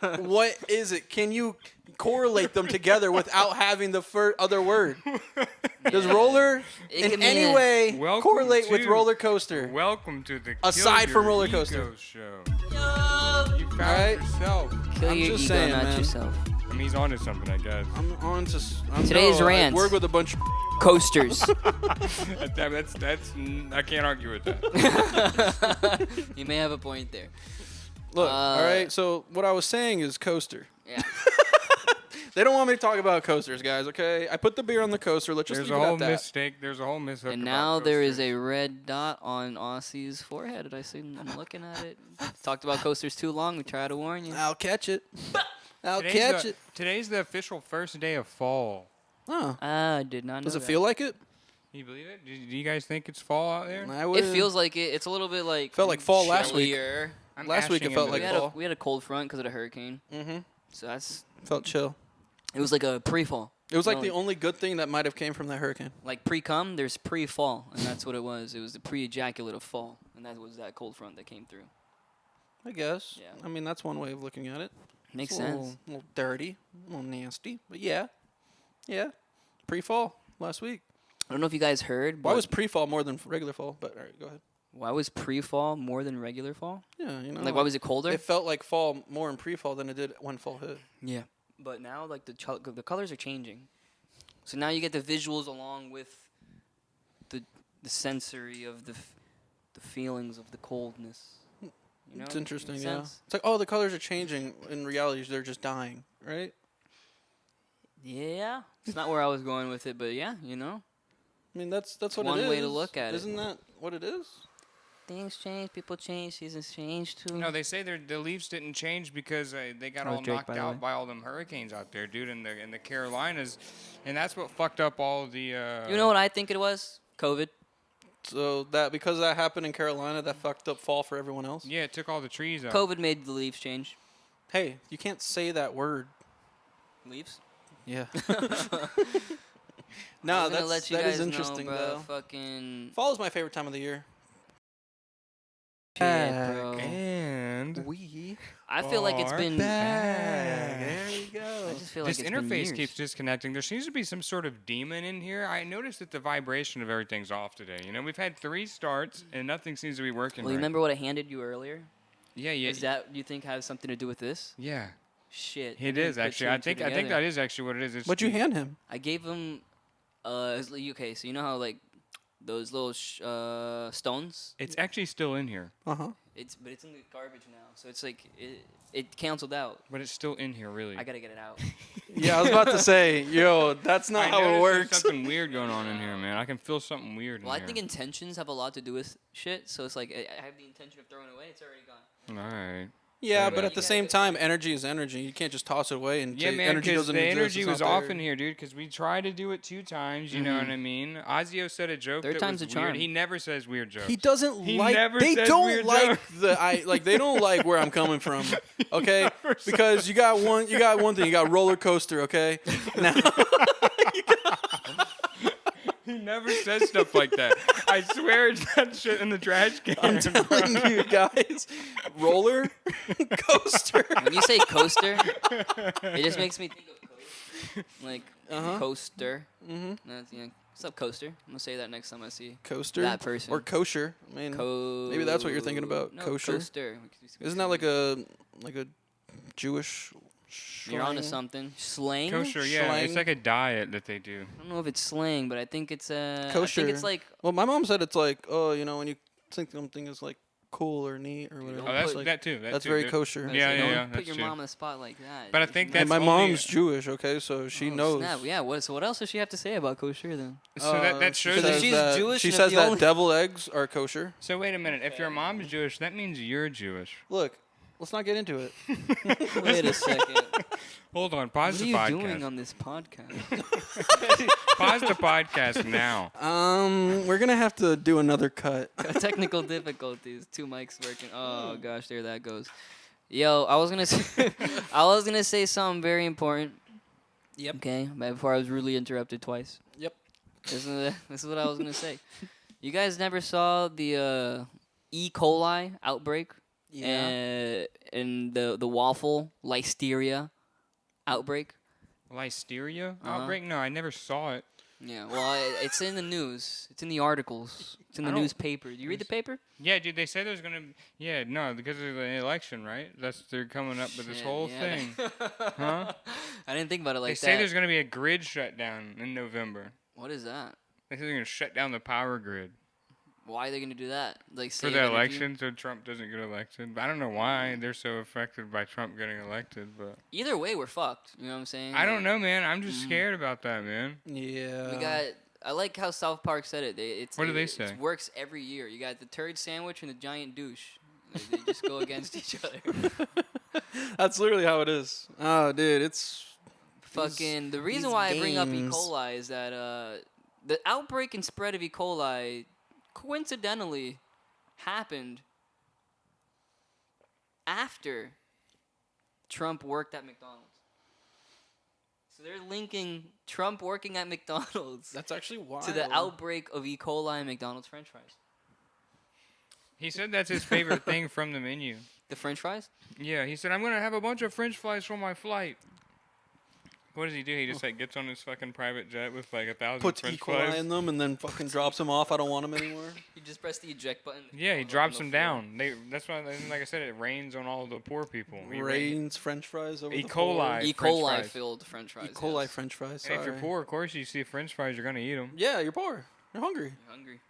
What is it? Can you correlate them together without having the other word? Does roller It in can be any a- way Welcome correlate with to- roller coaster? Welcome to the Aside Kill from Your roller Ego coaster. Show. You found Alright. yourself. Kill I'm your just ego, saying, not man. yourself. I mean, he's onto something, I guess. I'm on to Today's rant. I work with a bunch of Coasters. That's I can't argue with that. You may have a point there. Look, all right. So what I was saying is coaster. Yeah. They don't want me to talk about coasters, guys. Okay, I put the beer on the coaster. Let's just There's leave a it whole at that. mistake. There's a whole mishook. And about now there is coasters. a red dot on Aussie's forehead. Did I see? I'm looking at it. Talked about coasters too long. We try to warn you. I'll catch it. I'll Today's catch the, it. Today's the official first day of fall. Oh, I did not know. does it that. feel like it? Can you believe it? Do you guys think it's fall out there? I It would. feels like it. It's a little bit like Felt like fall last week. chillier. I'm Last week it ashing felt into like We this. had, fall. we had a cold front because of the hurricane. Mm-hmm. So that's. Felt chill. It was like a pre-fall. It was like No, the only good thing that might have came from that hurricane. Like pre-cum, there's pre-fall, and that's what it was. It was the pre-ejaculate of fall, and that was that cold front that came through. I guess. Yeah. I mean, that's one way of looking at it. Makes It's a sense. little dirty, a little nasty, but yeah. Yeah. Pre-fall last week. I don't know if you guys heard. Why but was pre-fall more than regular fall? But all right, go ahead. why was pre-fall more than regular fall? Yeah, you know. Like why was it colder? It felt like fall more in pre-fall than it did when fall hit. Yeah. But now like the colors are changing, so now you get the visuals along with the sensory of the feelings of the coldness. You know? It's interesting, Makes yeah. sense? It's like, oh, the colors are changing. In reality, they're just dying, right? Yeah. It's not where I was going with it, but yeah, you know. I mean, that's what One it is. way to look at it. Isn't that what it is? Things change, people change, seasons change too. No, they say the leaves didn't change because they got That was all Drake, knocked by the way. out by all them hurricanes out there, dude, in the Carolinas, and that's what fucked up all the. You know what I think it was? COVID. So that because that happened in Carolina, that fucked up fall for everyone else. Yeah, it took all the trees out. COVID made the leaves change. Hey, you can't say that word. Leaves? Yeah. I'm no, gonna let you that guys is interesting know, bro. though. Fucking Fall is my favorite time of the year. shit, bro. And We I feel like it's are been. back. There you go. I just feel like this it's been interface years. keeps disconnecting. There seems to be some sort of demon in here. I noticed that the vibration of everything's off today. You know, we've had 3 starts and nothing seems to be working. Well, you right. remember what I handed you earlier? Yeah, yeah. Is that do you think has something to do with this? Yeah, Shit. it I is didn't put actually. two I and two think together. that is actually what it is. It's What'd you the- hand him? I gave him. It's like- okay, so you know how like those little stones. It's actually still in here, Uh-huh. But it's in the garbage now, so it's like it canceled out. but it's still in here, really. I gotta get it out. Yeah, I was about to say, yo, that's not I how it noticed there's works. something weird going on in here, man. I can feel something weird Well, in I here. think intentions have a lot to do with shit. So it's like I have the intention of throwing it away. It's already gone. All right. Yeah, Yeah, but but at you the gotta same get time, energy is energy. You can't just toss it away and Yeah, say man, energy because doesn't the exist. energy it's was not off there. in here, dude. Because we tried to do it 2 times. You know what I mean? Ozio said a joke Third that time's was a charm. weird. He never says weird jokes. He doesn't He like. never They says don't weird like jokes. they don't like where I'm coming from. Okay, because you got one thing. You got roller coaster. Okay, now He never says stuff like that. I swear it's that shit in the trash can. I'm telling you guys, roller coaster. When you say coaster, it just makes me think of coast. Like coaster. Mm-hmm. That's, yeah. What's up, coaster? I'm gonna say that next time I see Coaster that person. or kosher. I mean, maybe that's what you're thinking about, No, kosher. Coaster. isn't that like a Jewish? You're onto slang? something. Slang. Kosher, yeah. It's Slang. like a diet that they do. I don't know if it's slang, but I think it's I Kosher. think it's like Well, my mom said it's like, oh, you know, when you think something is like cool or neat or whatever. Oh, that's it's like, that too. that's too. very There- kosher. Yeah, don't yeah, put that's your true. mom on the spot like that. But I think And that's my only- mom's Jewish, okay, so she Oh, knows. Snap. Yeah. What else does she have to say about kosher then? So that She shows. So if says she's that, Jewish she and if says the that only- devil eggs are kosher. So wait a minute. If your mom is Jewish, that means you're Jewish. Look, let's not get into it. Wait a second. Hold on. What Pause are the you podcast. doing on this podcast? Pause the podcast now. We're gonna have to do another cut. Technical difficulties. 2 mics working. Oh gosh, there that goes. Yo, I was gonna say something very important. Yep. Okay, but before I was rudely interrupted twice. Yep. This is what I was gonna say. You guys never saw the E. coli outbreak and the waffle listeria outbreak. Listeria outbreak? No, I never saw it. Yeah, well, it's in the news. It's in the articles. It's in the I don't- newspaper. Do you read the paper? Yeah, dude, they said there's gonna. Yeah, no, because of the election, right? They're coming up with this Shit, whole yeah. thing. Huh? I didn't think about it They like say that. there's gonna be a grid shutdown in November. What is that? They say they're gonna shut down the power grid Why are they gonna do that? Like for save the energy? election, so Trump doesn't get elected. I don't know why they're so affected by Trump getting elected, but Either way, we're fucked. You know what I'm saying? I don't know, man. I'm just scared about that, man. Yeah. We got. I like how South Park said it. What do they It say? works every year. You got the turd sandwich and the giant douche. They just go against each other. That's literally how it is. Oh, dude, it's Fucking. The reason these why I bring up E. games. coli is that the outbreak and spread of E. coli coincidentally happened after Trump worked at McDonald's. So they're linking Trump working at McDonald's that's actually wild. to the outbreak of E. coli and McDonald's French fries. He said that's his favorite thing from the menu. The French fries? Yeah, he said I'm gonna have a bunch of French fries for my flight. What does he do? He just like gets on his fucking private jet with like 1,000 Puts French E. coli fries. in them and then fucking drops them off. I don't want them anymore. You just press the eject button. Yeah, he falls up drops on them the floor. down. That's why, like I said, it rains on all the poor people. Rains French fries over E. the coli. E. French coli fries. filled French floor. fries. E. coli yes. French fries. And if you're sorry. poor, of course, you see French fries, you're gonna eat them. Yeah, you're poor. You're hungry. You're hungry.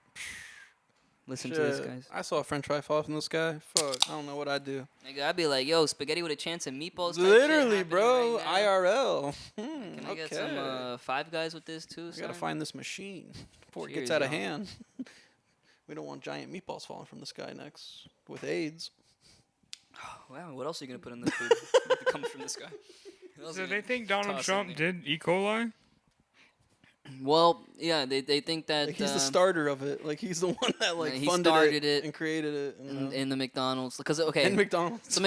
Listen to this, Shit. guys. I saw a French fry fall from the sky. Fuck, I don't know what I'd do. Nigga, I'd be like, yo, spaghetti with a chance of meatballs. Type Literally, shit bro. happening right now. IRL. Can I okay. get some Five Guys with this too? We gotta son? find this machine before it gets Cheers, out of y'all. hand. We don't want giant meatballs falling from the sky next with AIDS. Wow, what else are you gonna put in this food that comes from the sky? What else So are they you think gonna Donald toss in Trump there? did E. coli? Well, Yeah, they think that like he's the starter of it. Like he's the one that like he funded started it and created it. You know? in the McDonald's because okay. And McDonald's. So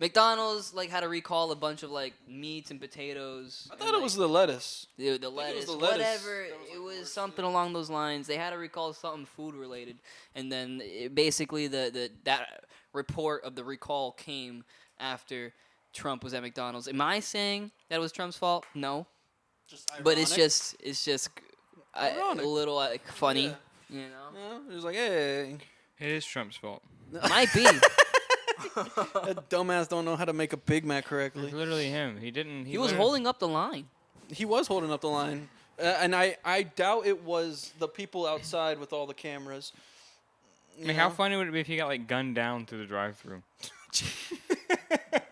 McDonald's like had to recall a bunch of like meats and potatoes. I thought it was the lettuce. the think it was lettuce, the lettuce. whatever. It was something along those lines. They had to recall something food related, and then basically that report of the recall came after Trump was at McDonald's. Am I saying that it was Trump's fault? No, but it's just Ironic. a little like funny, Yeah. you know. Yeah, it was like, hey, It is Trump's fault. Might be. that dumbass don't know how to make a Big Mac It's correctly. literally him. He didn't. He was holding up the line. He was holding up the line, and I doubt it was the people outside with all the cameras. I mean, how funny would it be if he got like gunned down through the drive-through?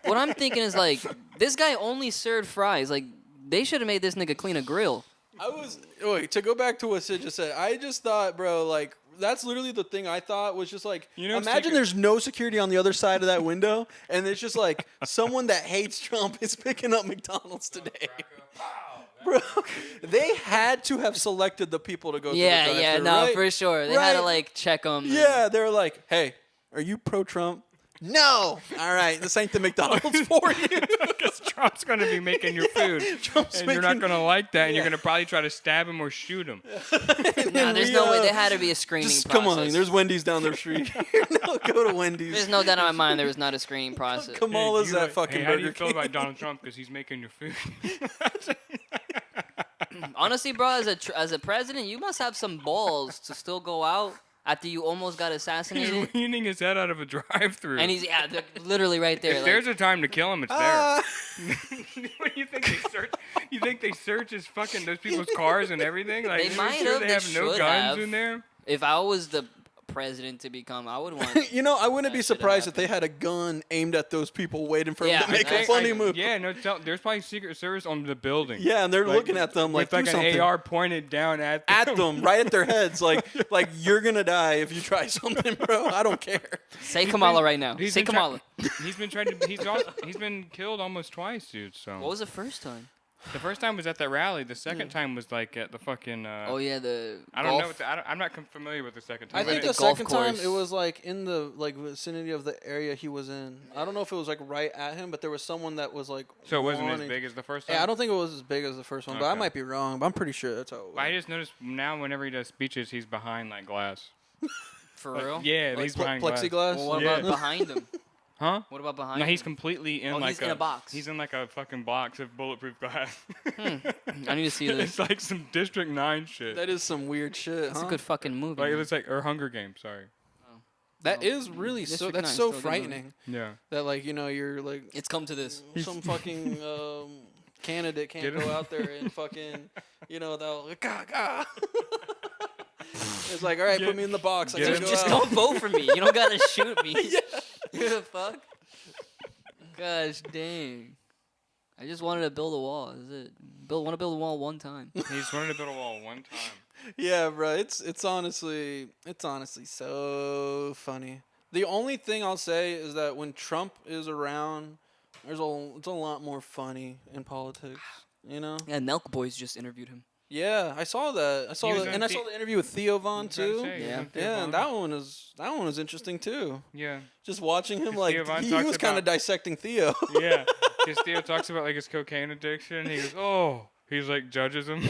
What I'm thinking is like, this guy only served fries. Like, they should have made this nigga clean a grill. Wait, to go back to what Sid just said, I just thought, bro, like, that's literally the thing I thought was just like, You know, imagine secret- there's no security on the other side of that window, and it's just like someone that hates Trump is picking up McDonald's today. Bro, they had to have selected the people to go through the Yeah, drive-thru, no, right? for sure. They had to Right. like check them. Yeah, they're like, hey, are you pro-Trump? No. All right, this ain't the McDonald's for you. Because Trump's gonna be making your food, Trump's and you're not making- gonna like that, and you're gonna probably try to stab him or shoot him. Nah, there's no way. There had to be a screening Just process. come on, there's Wendy's down the street. No, go to Wendy's. There's no doubt in my mind there was not a screening process. Kamala's Hey, you at like- fucking hey, how do Burger you feel King. about Donald Trump because he's making your food? Honestly, bro, as a president, you must have some balls to still go out after you almost got He's assassinated. leaning his head out of a drive-through. And he's literally right there. If Like, there's a time to kill him, it's Ah. there. What do you think they search? You think they search his fucking those people's cars and everything? Like, They are you might sure have, they they have no should guns have. in there. if I was the president to become, I would want. You know, I wouldn't be That should've surprised if they had a gun aimed at those people waiting for Yeah, them to make I- a funny move. Yeah, no, there's probably Secret Service on the building. Yeah, and they're Like, looking at them like, with like do an something. AR pointed down at them. At them, right at their heads, like you're gonna die if you try something, bro. I don't care. Say Kamala right now. He's Say been try- Kamala. He's been trying to. He's been killed almost twice, dude. So What was the first time? the first time was at that rally. The second time was like at the fucking. Oh yeah, the I don't know. golf. What I'm not familiar with the second time. I think the the golf second time course. it was like in the vicinity of the area he was in. I don't know if it was like right at him, but there was someone that was like. so it wasn't as wanting- big as the first time. Yeah, I don't think it was as big as the first one, but I Okay. might be wrong. But I'm pretty sure that's how it was. But I just noticed now whenever he does speeches, he's behind like glass. For real? Yeah, Like he's behind glass. plexiglass. Well, what Yeah. about behind him? Huh? What about behind No, him? he's completely in Oh, like he's in a box. He's in like a fucking box of bulletproof glass. I need to see this. It's like some District 9 shit. That is some weird shit. It's huh? a good fucking movie. Like it man. was like or Hunger Games. Sorry. That Oh, is really so. District That's 9 so still a good movie. frightening. Yeah. That like you're like It's come to this. some fucking candidate can't Get go him. out there and fucking they'll gah, gah. It's like, all right, put me in the box. I Get gotta him. go Just out. don't vote for me. You don't gotta shoot me. Yeah. Who the fuck? Gosh dang. I just wanted to build a wall. Is it? Want to build a wall one time. He just wanted to build a wall one time. Yeah, bro. It's honestly so funny. The only thing I'll say is that when Trump is around, it's a lot more funny in politics. You know? Yeah, Nelk Boys just interviewed him. Yeah, I saw that. I saw was the, on and I the- saw the interview with Theo Von I was gonna too. say, he was Yeah. on Theo Yeah, Von. and that one was interesting too. Yeah. Just watching him 'Cause like Theo Von he talks was kind of about- dissecting Theo. Yeah. Because Theo talks about like his cocaine addiction. He goes, oh. He's like judges him.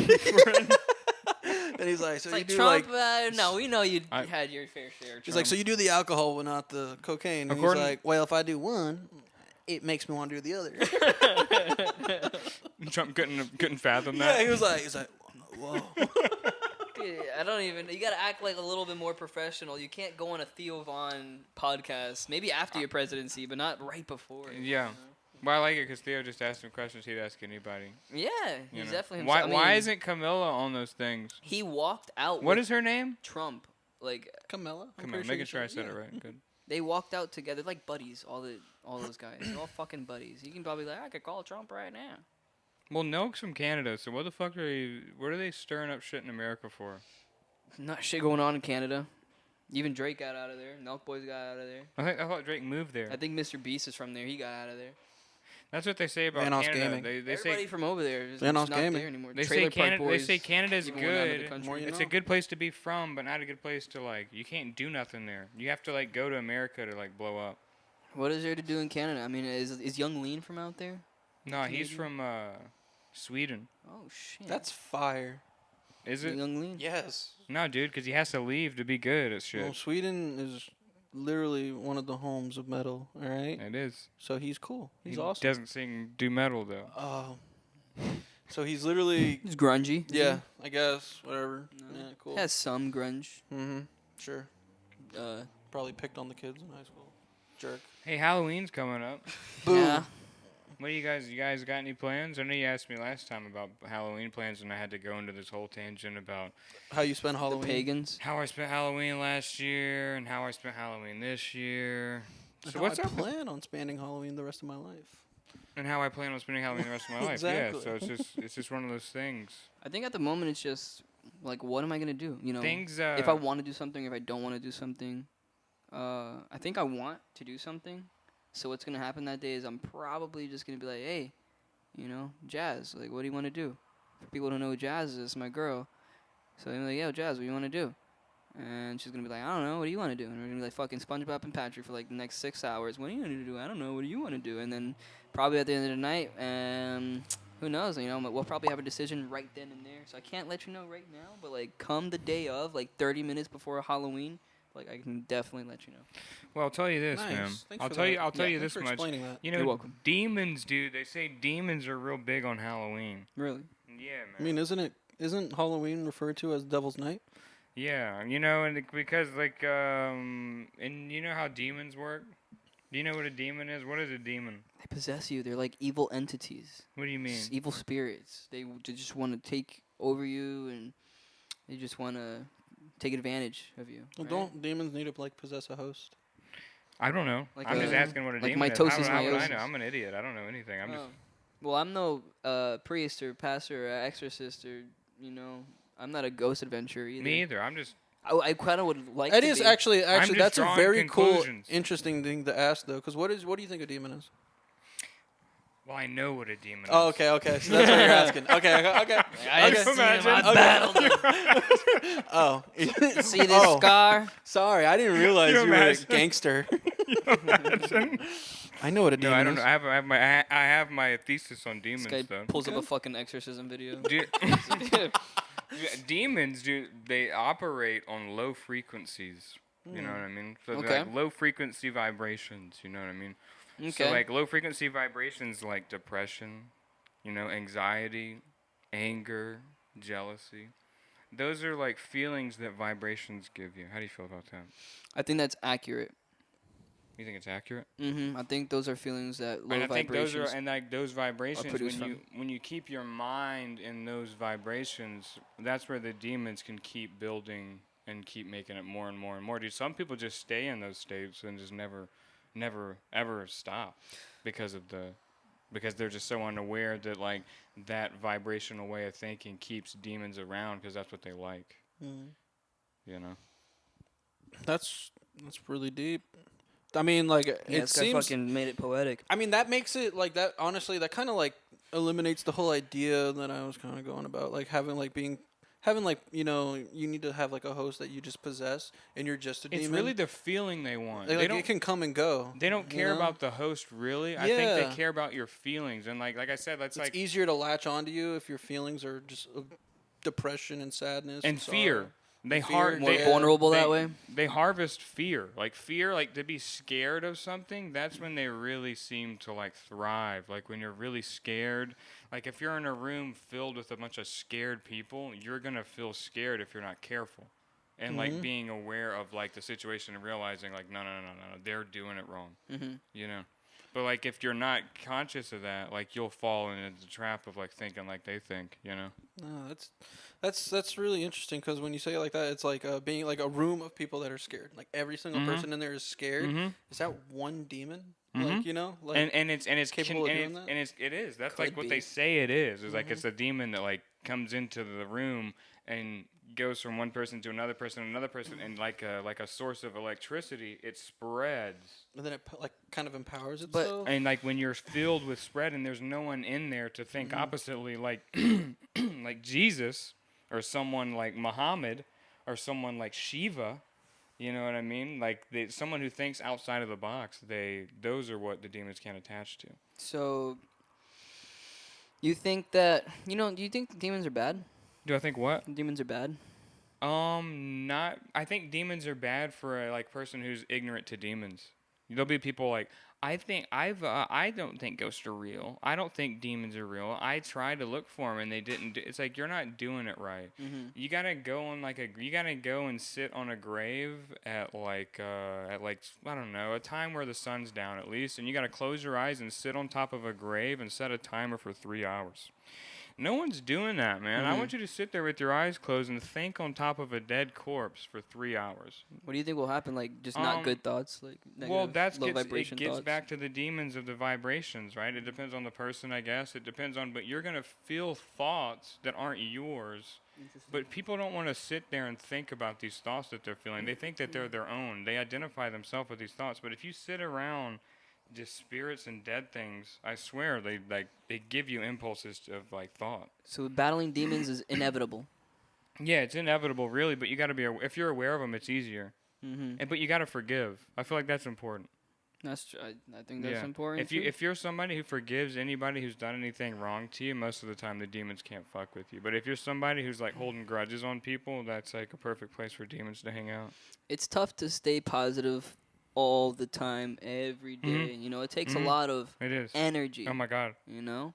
And he's like, so It's you like do Trump. like No, we know you I- had your fair share. he's like, so you do the alcohol but not the cocaine. And he's According- like, well, if I do one, it makes me want to do the other. Trump couldn't fathom that. Yeah, he's like, whoa. I don't even. You gotta act like a little bit more professional. You can't go on a Theo Von podcast. Maybe after your presidency, but not right before. Yeah. Well, I like it because Theo just asked him questions he'd ask anybody. Yeah, You he's know? definitely. Why? Himself. I Why mean, isn't Camilla on those things? he walked out? What with is her name? Trump? Like Camilla. I'm Come pretty on, sure making you sure I said- said yeah. it right. Good. they walked out together, like buddies. All those guys, they're all fucking buddies. You can probably be like, I could call Trump right now. Well, Nelk's from Canada, so what the fuck are you? What are they stirring up shit in America for? Not shit going on in Canada. Even Drake got out of there. Nelk Boys got out of there. I thought Drake moved there. I think Mr. Beast is from there. He got out of there. That's what they say about Vanoss Canada. Gaming. They Everybody say from over there is Vanoss not Gaming. there anymore. they Trailer say Park Canada. They Boys, say Canada's even went out of the good. country. More you It's know. a good place to be from, but not a good place to like. You can't do nothing there. You have to like go to America to like blow up. What is there to do in Canada? I mean, is Young Lean from out there? No, he's Canadian? from Sweden. Oh shit. That's fire. Is it? Young Lean. Yes. No, dude, because he has to leave to be good at shit. Well, Sweden is literally one of the homes of metal. All right. It is. So he's cool. He's he awesome. doesn't sing do metal though. Oh. So he's literally. He's grungy. Yeah, I guess whatever. No. Yeah, cool. Has some grunge. Mm-hmm. Sure. Uh, Probably picked on the kids in high school. Jerk. Hey, Halloween's coming up. Boom. Yeah. What do you guys got any plans? I know you asked me last time about Halloween plans, and I had to go into this whole tangent about How you spend The Halloween? pagans. how I spent Halloween last year and how I spent Halloween this year. And So how what's I up? plan on spending Halloween the rest of my life. And how I plan on spending Halloween the rest of my life. Exactly. Yeah, so it's just one of those things. I think at the moment it's just like, what am I gonna do? You know, Things. if I want to do something, if I don't want to do something. I think I want to do something. So what's gonna happen that day is I'm probably just gonna be like, hey, you know, Jazz, like, what do you want to do? For people who don't know who Jazz is, my girl. So I'm like, yo, Jazz, what do you want to do? And she's gonna be like, I don't know, what do you want to do? And we're gonna be like fucking SpongeBob and Patrick for like the next 6 hours. What do you want to do? I don't know. What do you want to do? And then probably at the end of the night, who knows? You know, we'll probably have a decision right then and there. So I can't let you know right now, but like come the day of, like 30 minutes before Halloween, like I can definitely let you know. Well, I'll tell you this, Nice. man. Thanks I'll for tell that. you. I'll tell Yeah, you thanks this for much. explaining that. You You're know, welcome. demons, dude. They say demons are real big on Halloween. Really? Yeah, man. I mean, isn't Halloween referred to as Devil's Night? Yeah, you know, and because like, and you know how demons work. Do you know what a demon is? What is a demon? They possess you. They're like evil entities. What do you mean? Evil spirits. They just want to take over you, and they just want to take advantage of you. Well, right? don't demons need to like possess a host? I don't know. Like I'm just a- asking what a like demon is. mitosis, How would I meiosis. know? I'm an idiot. I don't know anything. I'm just. Oh. Well, I'm no priest or pastor or exorcist or, you know, I'm not a ghost adventurer either. Me either. I'm just. I kind of would like It to is be. actually just that's a drawing very cool, conclusions. interesting thing to ask though. Because what do you think a demon is? Well, I know what a demon is. Oh, okay. So that's what you're asking. Okay. I Okay. see Imagine. my Okay. battle. Oh. See this Oh, scar? sorry, I didn't realize You you were a imagine? gangster. Imagine. I know what a No, demon I don't is. know. I have my thesis on demons This guy though. pulls up a fucking exorcism video. Dude, demons, dude, they operate on low frequencies. You know what I mean? So they're Okay. like low frequency vibrations. You know what I mean? Okay. So like low frequency vibrations like depression, anxiety, anger, jealousy. Those are like feelings that vibrations give you. How do you feel about that? I think that's accurate. You think it's accurate? I think those are feelings that low And I think those vibrations. are and like those vibrations produced when you keep your mind in those vibrations, that's where the demons can keep building and keep making it more and more and more. Dude, some people just stay in those states and just never ever stop because they're just so unaware that like that vibrational way of thinking keeps demons around because that's what they like. Mm. You know. That's really deep. I mean, like yeah, it this guy seems. fucking made it poetic. I mean, that makes it like that. Honestly, that kind of like eliminates the whole idea that I was kind of going about, like having like you need to have like a host that you just possess and you're just a It's demon. really the feeling they want. Like, They don't it can come and go. They don't you care know? about the host really. I think Yeah. they care about your feelings and like I said, that's It's like easier to latch onto you if your feelings are just depression and sadness and sorrow. fear. They Fear, More Yeah. vulnerable that they- way. They harvest fear. Like fear, like to be scared of something, that's when they really seem to like thrive. Like when you're really scared, like if you're in a room filled with a bunch of scared people, you're going to feel scared if you're not careful. And like being aware of like the situation and realizing like no, they're doing it wrong. You know. But like if you're not conscious of that, like you'll fall into the trap of like thinking like they think, you know. No, that's really interesting because when you say it like that, it's like being like a room of people that are scared. Like every single person in there is scared. Is that one demon? Like like and it's capable of doing that? and it is. That's Could like what be. they say it is. It's like it's a demon that like comes into the room and goes from one person to another person, and like a source of electricity, it spreads. and then it like kind of empowers But- itself. And like when you're filled with spread and there's no one in there to think oppositely, like like Jesus or someone like Muhammad or someone like Shiva, you know what I mean? Like someone who thinks outside of the box, those are what the demons can attach to. So, you think that do you think demons are bad? Do I think what? Demons are bad. Not. I think demons are bad for a person who's ignorant to demons. There'll be people like I don't think ghosts are real. I don't think demons are real. I tried to look for them and they didn't. It's like you're not doing it right. You gotta go on you gotta go and sit on a grave at like I don't know, a time where the sun's down at least, and you gotta close your eyes and sit on top of a grave and set a timer for 3 hours. No one's doing that, man. I want you to sit there with your eyes closed and think on top of a dead corpse for 3 hours. What do you think will happen? Like just not good thoughts, like negative, Well, low vibration it gets thoughts. back to the demons of the vibrations, right? It depends on the person, I guess. It depends on, but you're gonna feel thoughts that aren't yours. But people don't want to sit there and think about these thoughts that they're feeling. They think that they're their own. They identify themselves with these thoughts. But if you sit around just spirits and dead things, I swear they give you impulses of like thought. So battling demons is inevitable. Yeah, it's inevitable, really. But you got to be if you're aware of them, it's easier. But you got to forgive. I feel like that's important. That's true. I think that's important. If you're somebody who forgives anybody who's done anything wrong to you, most of the time the demons can't fuck with you. But if you're somebody who's like holding grudges on people, that's like a perfect place for demons to hang out. It's tough to stay positive all the time, every day. It takes a lot of It is. energy. Oh my God.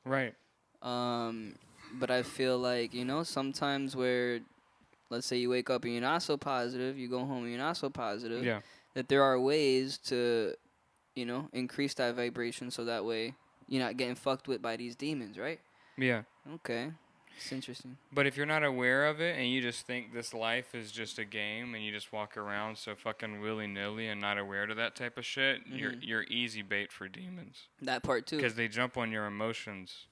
Right. But I feel like sometimes where, let's say you wake up and you're not so positive, you go home and you're not so positive. Yeah. That there are ways to, increase that vibration so that way you're not getting fucked with by these demons, right? Yeah. Okay. It's interesting. But if you're not aware of it and you just think this life is just a game and you just walk around so fucking willy-nilly and not aware to that type of shit, you're easy bait for demons. That part too. Because they jump on your emotions,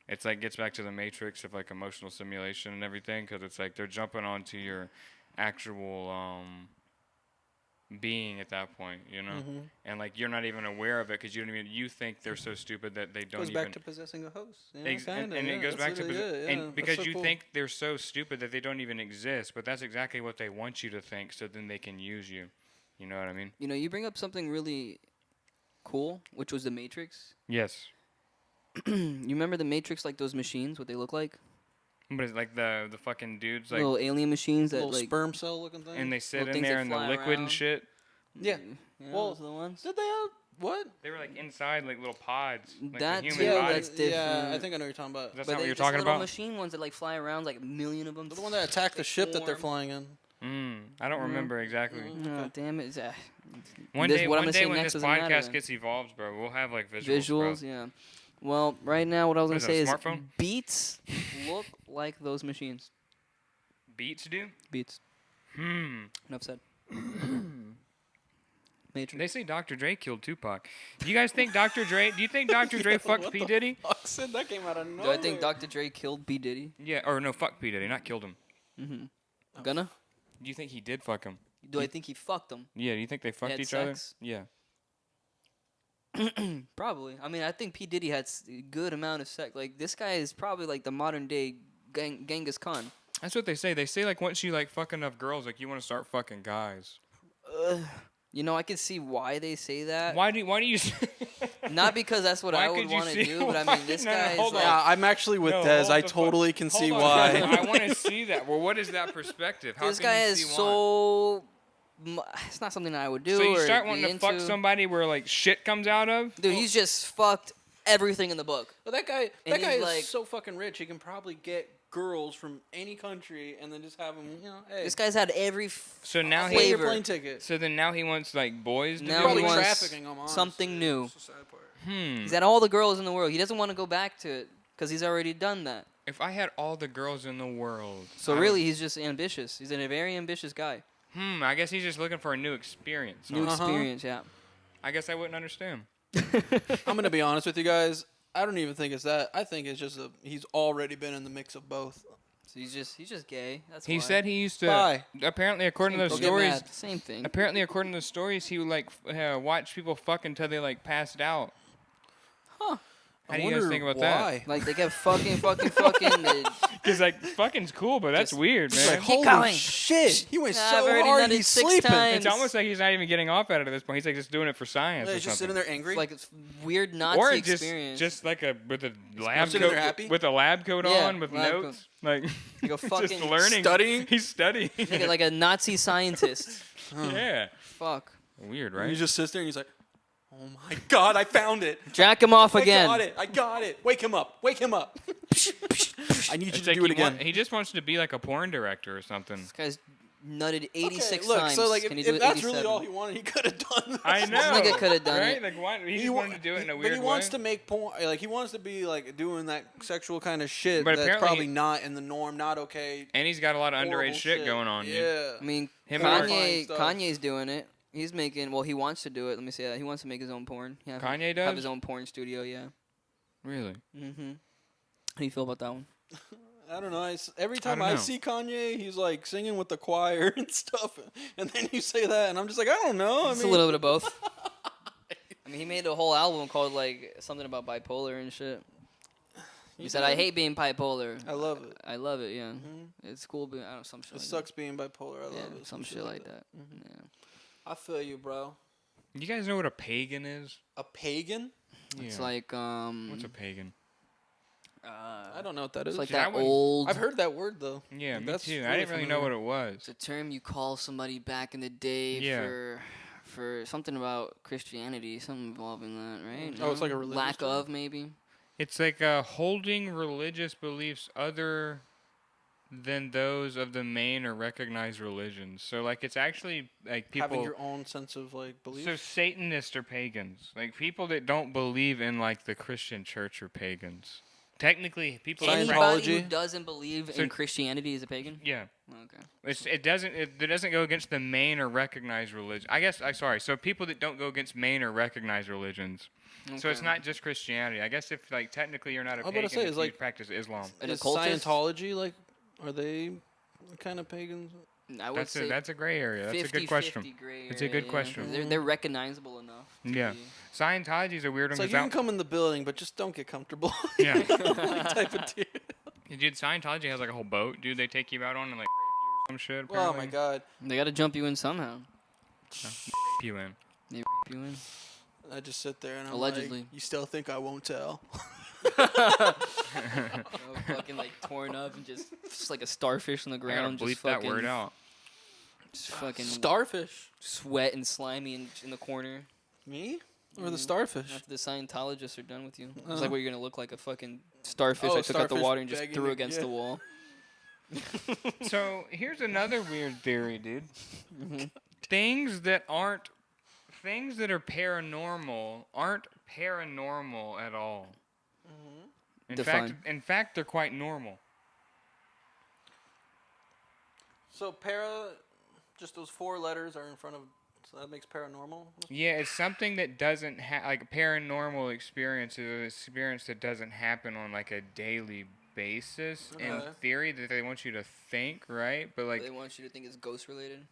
It's like gets back to the matrix of like emotional simulation and everything, because it's like they're jumping onto your actual being at that point, and like you're not even aware of it because you think they're so stupid that they don't goes even. back to possessing a host. And it goes back to and because you think they're so stupid that they don't even exist, but that's exactly what they want you to think, so then they can use you. You know what I mean? You bring up something really cool, which was the Matrix. Yes. You remember the Matrix, like those machines, what they look like? What is it, like the fucking dudes like, little alien machines that Little like. sperm cell looking thing. and they sit little in things there that in the fly liquid around. and shit. Yeah. You know, Well, those are the ones. Did they have what? They were like inside like little pods, like That the too, human body. that's Yeah, I different. think I know what you're talking about. That's But not what they're you're just talking little about. machine ones that like fly around, like a million of them. The one that attacked the ship that they're Form. flying in. I don't remember exactly. No, Okay. damn it. One This- day, what I'm one gonna day say when next this doesn't matter podcast then. gets evolved, bro, we'll have like visuals. Visuals, bro. yeah. Well, right now, what I was What gonna is say it, is a smartphone? Beats look like those machines. Beats do. Beats. Enough said. Matrix. They say Dr. Dre killed Tupac. Do you guys think Dr. Dre? Do you think Dr. Dre fucked What P the Diddy? fuck, Sid? That came out of Do nowhere. I think Dr. Dre killed B Diddy? Yeah, or no, fuck P Diddy, not killed him. Gonna? Do you think he did fuck him? Do I think he fucked him? Yeah, do you think they fucked had each sex? other? Yeah. Probably. I mean, I think P Diddy had a good amount of sex. Like this guy is probably like the modern day Genghis Khan. That's what they say. They say like once you like fuck enough girls, like you want to start fucking guys. You know, I can see why they say that. Why do you? Not because that's what Why I would could you want to see do, but I why? mean, this No, no, guy is hold like, on. Yeah, I'm actually with No, Dez. hold I the fuck- totally can see Hold on. why. I want to see that. Well, what is that perspective? How this can guy you is see why? so. It's not something I would do. So you or start be wanting to into. fuck somebody where like shit comes out of? Dude, he's just fucked everything in the book. But that guy, And that guy he's is like- so fucking rich. He can probably get girls from any country and then just have them. You know, hey, This guy's had every So now pay he. your flavor. plane ticket. So then now he wants like boys to Now do he Probably it? wants trafficking them. Honestly. something new. That's the sad part. He's had all the girls in the world. He doesn't want to go back to it because he's already done that. If I had all the girls in the world. So I really, he's just ambitious. He's a very ambitious guy. would- I guess he's just looking for a new experience. New huh? experience, yeah. I guess I wouldn't understand. I'm gonna be honest with you guys. I don't even think it's that. I think it's just he's already been in the mix of both. So he's just gay. That's He why. said he used to. Why? Apparently, according to Don't those get stories, mad. Same thing. apparently according to the stories, he would like watch people fuck until they like passed out. Huh. How do you guys think about why? Like they kept fucking. they- Because like fucking's cool, but that's Just- weird, He's man. like, Keep holy going. shit! He went Nah, I've so already hard. done it He's 6 sleeping. times. It's almost like he's not even getting off at it at this point. He's like just doing it for science. Yeah, or he's just something. sitting there angry. like it's weird Nazi Or just experience. just like a with a lab sitting there coat happy? with a lab coat Yeah, on with lab coat. notes like Like a just fucking learning studying? He's studying. like a Nazi scientist. Yeah, Fuck. weird, And right? he just sits there and he's like, "Oh my god, I found it! Jack him off I again. got it! I got it! Wake him up! Wake him up! I need you It's to like do it again." he just wants to be like a porn director or something. This guy's nutted 86 look, times. so like Can he if do it that's 87? really all he wanted, he could have done that. I know. nigga coulda done right? it. Like why he just wa- wanted to do it in a weird But he wants way. to make porn. Like he wants to be like doing that sexual kind of shit. But That's apparently probably he- not in the norm. Not okay. And he's got a lot of horrible underage shit going on, dude. Yeah. I mean, Him Horrifying Kanye, stuff. Kanye's doing it. He's making. Well, he wants to do it. Let me say that. He wants to make his own porn. Kanye Have does? his own porn studio. Yeah. Really? Mm-hmm. How do you feel about that one? I don't know. Every time don't I know. see Kanye, he's like singing with the choir and stuff. And then you say that, and I'm just like, I don't know. It's a little bit of both. I mean, he made a whole album called like something about bipolar and shit. He said, "I hate being bipolar. I love it. I love it. Yeah, Mhm. it's cool. But I don't know, some shit. It like sucks being bipolar. I That. love Yeah, it. some shit like that. Mhm. Yeah. I feel you, bro. You guys know what a pagan is? A pagan? It's Yeah. like What's a pagan? I don't know what that is. It's like Shit, I that wouldn't- old. I've heard that word though. Yeah, me That's too. I really didn't really know what familiar. it It's was. a term you call somebody back in the day Yeah. for something about Christianity, something involving that, right? Oh, it's No? like a religious lack term? of maybe. It's like holding religious beliefs other than those of the main or recognized religions. So like it's actually like people. Having your own sense of like belief. So Satanists are pagans. Like people that don't believe in like the Christian church are pagans. Technically, people. that Anybody practice- who Scientology? doesn't believe So- in Christianity is a pagan. Yeah. Okay. It doesn't go against the main or recognized religion. I guess sorry. So people that don't go against main or recognized religions. So it's Okay. not just Christianity. I guess if like technically you're not a I was pagan, about to say, if it's you like- practice Islam. An Is occultist? Scientology like? Are they kind of pagans? I would say That's a gray area. That's a 50, good question. 50 gray It's a good area, yeah. question. They're recognizable enough. to Yeah. be- Scientology's a weird one. It's like 'cause you that- can come in the building, but just don't get comfortable. Yeah. type of deal. Dude, Scientology has like a whole boat. Dude, they take you out on and like some shit. Oh my apparently. god. They got to jump you in somehow. You in. They you in. I just sit there and I'm Allegedly. like, you still think I won't tell? Fucking like torn up and just like a starfish on the I gotta ground. bleep Just that fucking, word out. just fucking Starfish. sweat and slimy in the corner. Me? Or the Mhm. starfish? After the Scientologists are done with you, it's Uh-huh. like where you're gonna look like a fucking starfish Oh, that took out the starfish water and just begging threw to- against yeah. the wall. So here's another weird theory, dude. Mhm. Things that are paranormal aren't paranormal at all. Define. In fact, they're quite normal. So para, just those 4 letters are in front of, so that makes paranormal? Yeah, it's something that doesn't like a paranormal experience is an experience that doesn't happen on like a daily basis. In Okay. theory, that they want you to think, right? But like, They want you to think it's ghost related.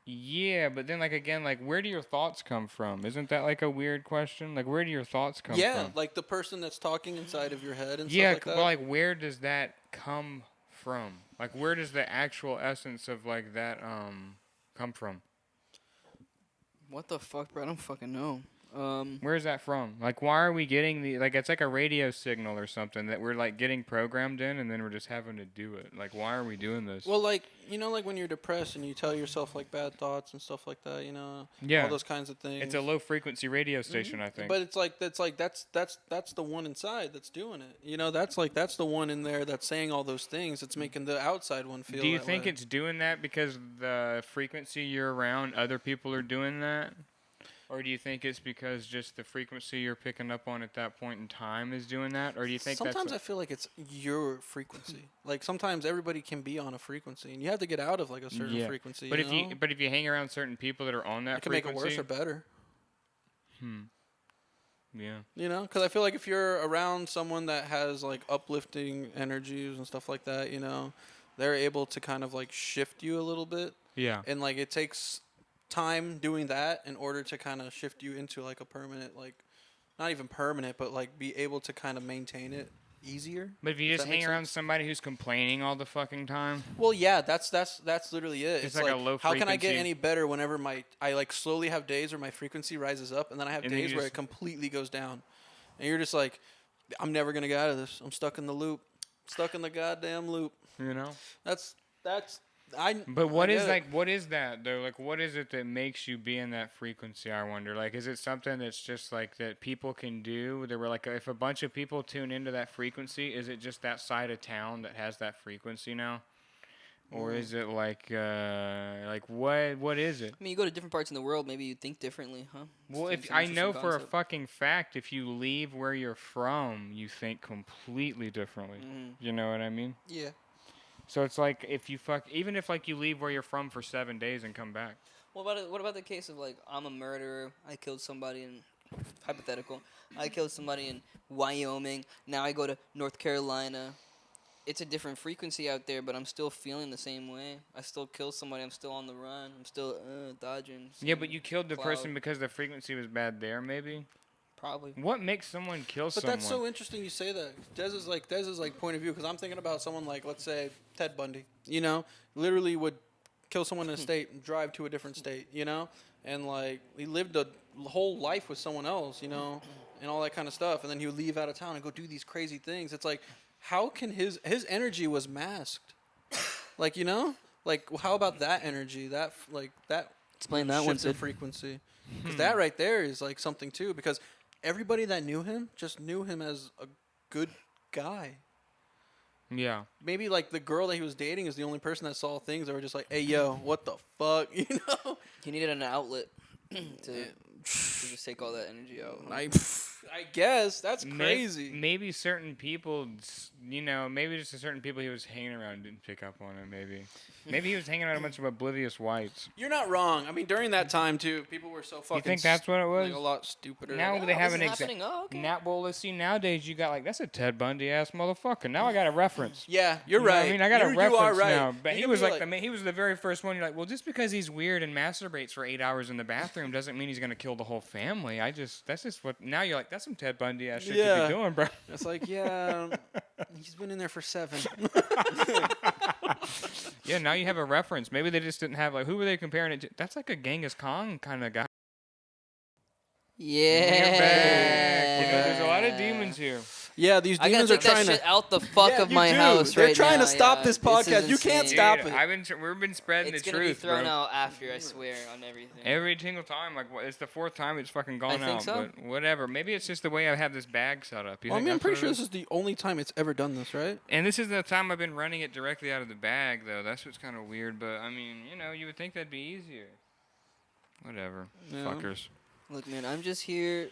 yeah, but then like again, like where do your thoughts come from? Isn't that like a weird question? Like where do your thoughts come Yeah, from? like the person that's talking inside of your head and Yeah, stuff like that. but like where does that come from? Like where does the actual essence of like that come from? What the fuck, bro? I don't fucking know. Where is that from? Like why are we getting the like it's like a radio signal or something that we're like getting programmed in and then we're just having to do it. Like why are we doing this? Well, like, you know, like when you're depressed and you tell yourself like bad thoughts and stuff like that, you know, Yeah. all those kinds of things. It's a low frequency radio station, I think. But it's like that's the one inside that's doing it. You know, that's the one in there that's saying all those things. It's making the outside one feel. Do you that think way. it's doing that because the frequency you're around, other people are doing that? Or do you think it's because just the frequency you're picking up on at that point in time is doing that? Or do you think Sometimes I that's feel like it's your frequency. Like sometimes everybody can be on a frequency, and you have to get out of like a certain Yeah. frequency. But you if know? you hang around certain people that are on that it can make frequency, it worse or better. yeah. You know, because I feel like if you're around someone that has like uplifting energies and stuff like that, you know, they're able to kind of like shift you a little bit, Yeah. and like it takes time doing that in order to kind of shift you into like a permanent, like not even permanent, but like be able to kind of maintain it easier. But if you Does just that make hang around sense? somebody who's complaining all the fucking time, Well, yeah, that's literally it. It's like a low how can I get frequency- any better whenever I like slowly have days where my frequency rises up, and then I have And then you days where it just- completely goes down, and you're just like, I'm never gonna get out of this. I'm stuck in the loop, stuck in the goddamn loop. you know? That's But what I is get it. like what is that though? Like what is it that makes you be in that frequency? I wonder. Like is it something that's just like that people can do? There were like if a bunch of people tune into that frequency, is it just that side of town that has that frequency now? Or is it like what is it? I mean, you go to different parts in the world, maybe you think differently, huh? Well, It's if an I interesting know for a concept. fucking fact, if you leave where you're from, you think completely differently. Mhm. You know what I mean? yeah. So it's like if you even if like you leave where you're from for 7 days and come back. What about the case of like I'm a murderer, I killed somebody in hypothetical, I killed somebody in Wyoming, now I go to North Carolina. It's a different frequency out there, but I'm still feeling the same way. I still kill somebody, I'm still on the run, I'm still dodging. Yeah, but you killed the cloud. person because the frequency was bad there, maybe. Probably. What makes someone kill But someone? that's so interesting you say that. Dez's like point of view, because I'm thinking about someone like, let's say Ted Bundy. You know, literally would kill someone in a state and drive to a different state. You know, and like he lived a whole life with someone else. You know, and all that kind of stuff. And then he would leave out of town and go do these crazy things. It's like, how can his energy was masked? Like, you know, like how about that energy? That like that. Explain that one, shift in Sid. frequency. Because that right there is like something too. Because everybody that knew him just knew him as a good guy. Yeah. Maybe like the girl that he was dating is the only person that saw things that were just like, "Hey, yo, what the fuck?" You know. He needed an outlet to just take all that energy out. huh? I guess that's May- crazy. Maybe certain people, you know, maybe just certain people he was hanging around didn't pick up on it. Maybe he was hanging around a bunch of oblivious whites. You're not wrong. I mean, during that time too, people were so fucking. You think that's what it was? Like, a lot stupider. Now Oh, they have this an is example. happening? Oh, okay. Now, well, let's see. Nowadays, you got like that's a Ted Bundy ass motherfucker. Now I got a reference. Yeah, you're You know what right. I mean, I got a you reference are right. now. But You he can was be like he was the very first one. You're like, well, just because he's weird and masturbates for 8 hours in the bathroom doesn't mean he's gonna kill the whole family. That's just what. Now you're like, that's some Ted Bundy ass shit to Yeah. be doing, bro. It's like, yeah, he's been in there for 7. Yeah, now you have a reference. Maybe they just didn't have like who were they comparing it to? That's like a Genghis Khan kind of guy. Yeah. You're back. You know, there's a lot of demons here. Yeah, these I gotta demons are take that trying shit to. out the fuck Yeah, of you my do. house They're right trying now. to stop yeah. this is podcast. You can't insane. stop Dude, it. we've been spreading It's the gonna truth, be thrown bro. out after, I swear, on everything. Every single time, like it's the fourth time it's fucking gone think out. so. But whatever. Maybe it's just the way I have this bag set up. You Well, I think mean, I'm that's pretty what sure it this is the only time it's ever done this, right? And this is the time I've been running it directly out of the bag, though. That's what's kind of weird. But I mean, you would think that'd be easier. Whatever, Yeah. fuckers. Look, man, I'm just here.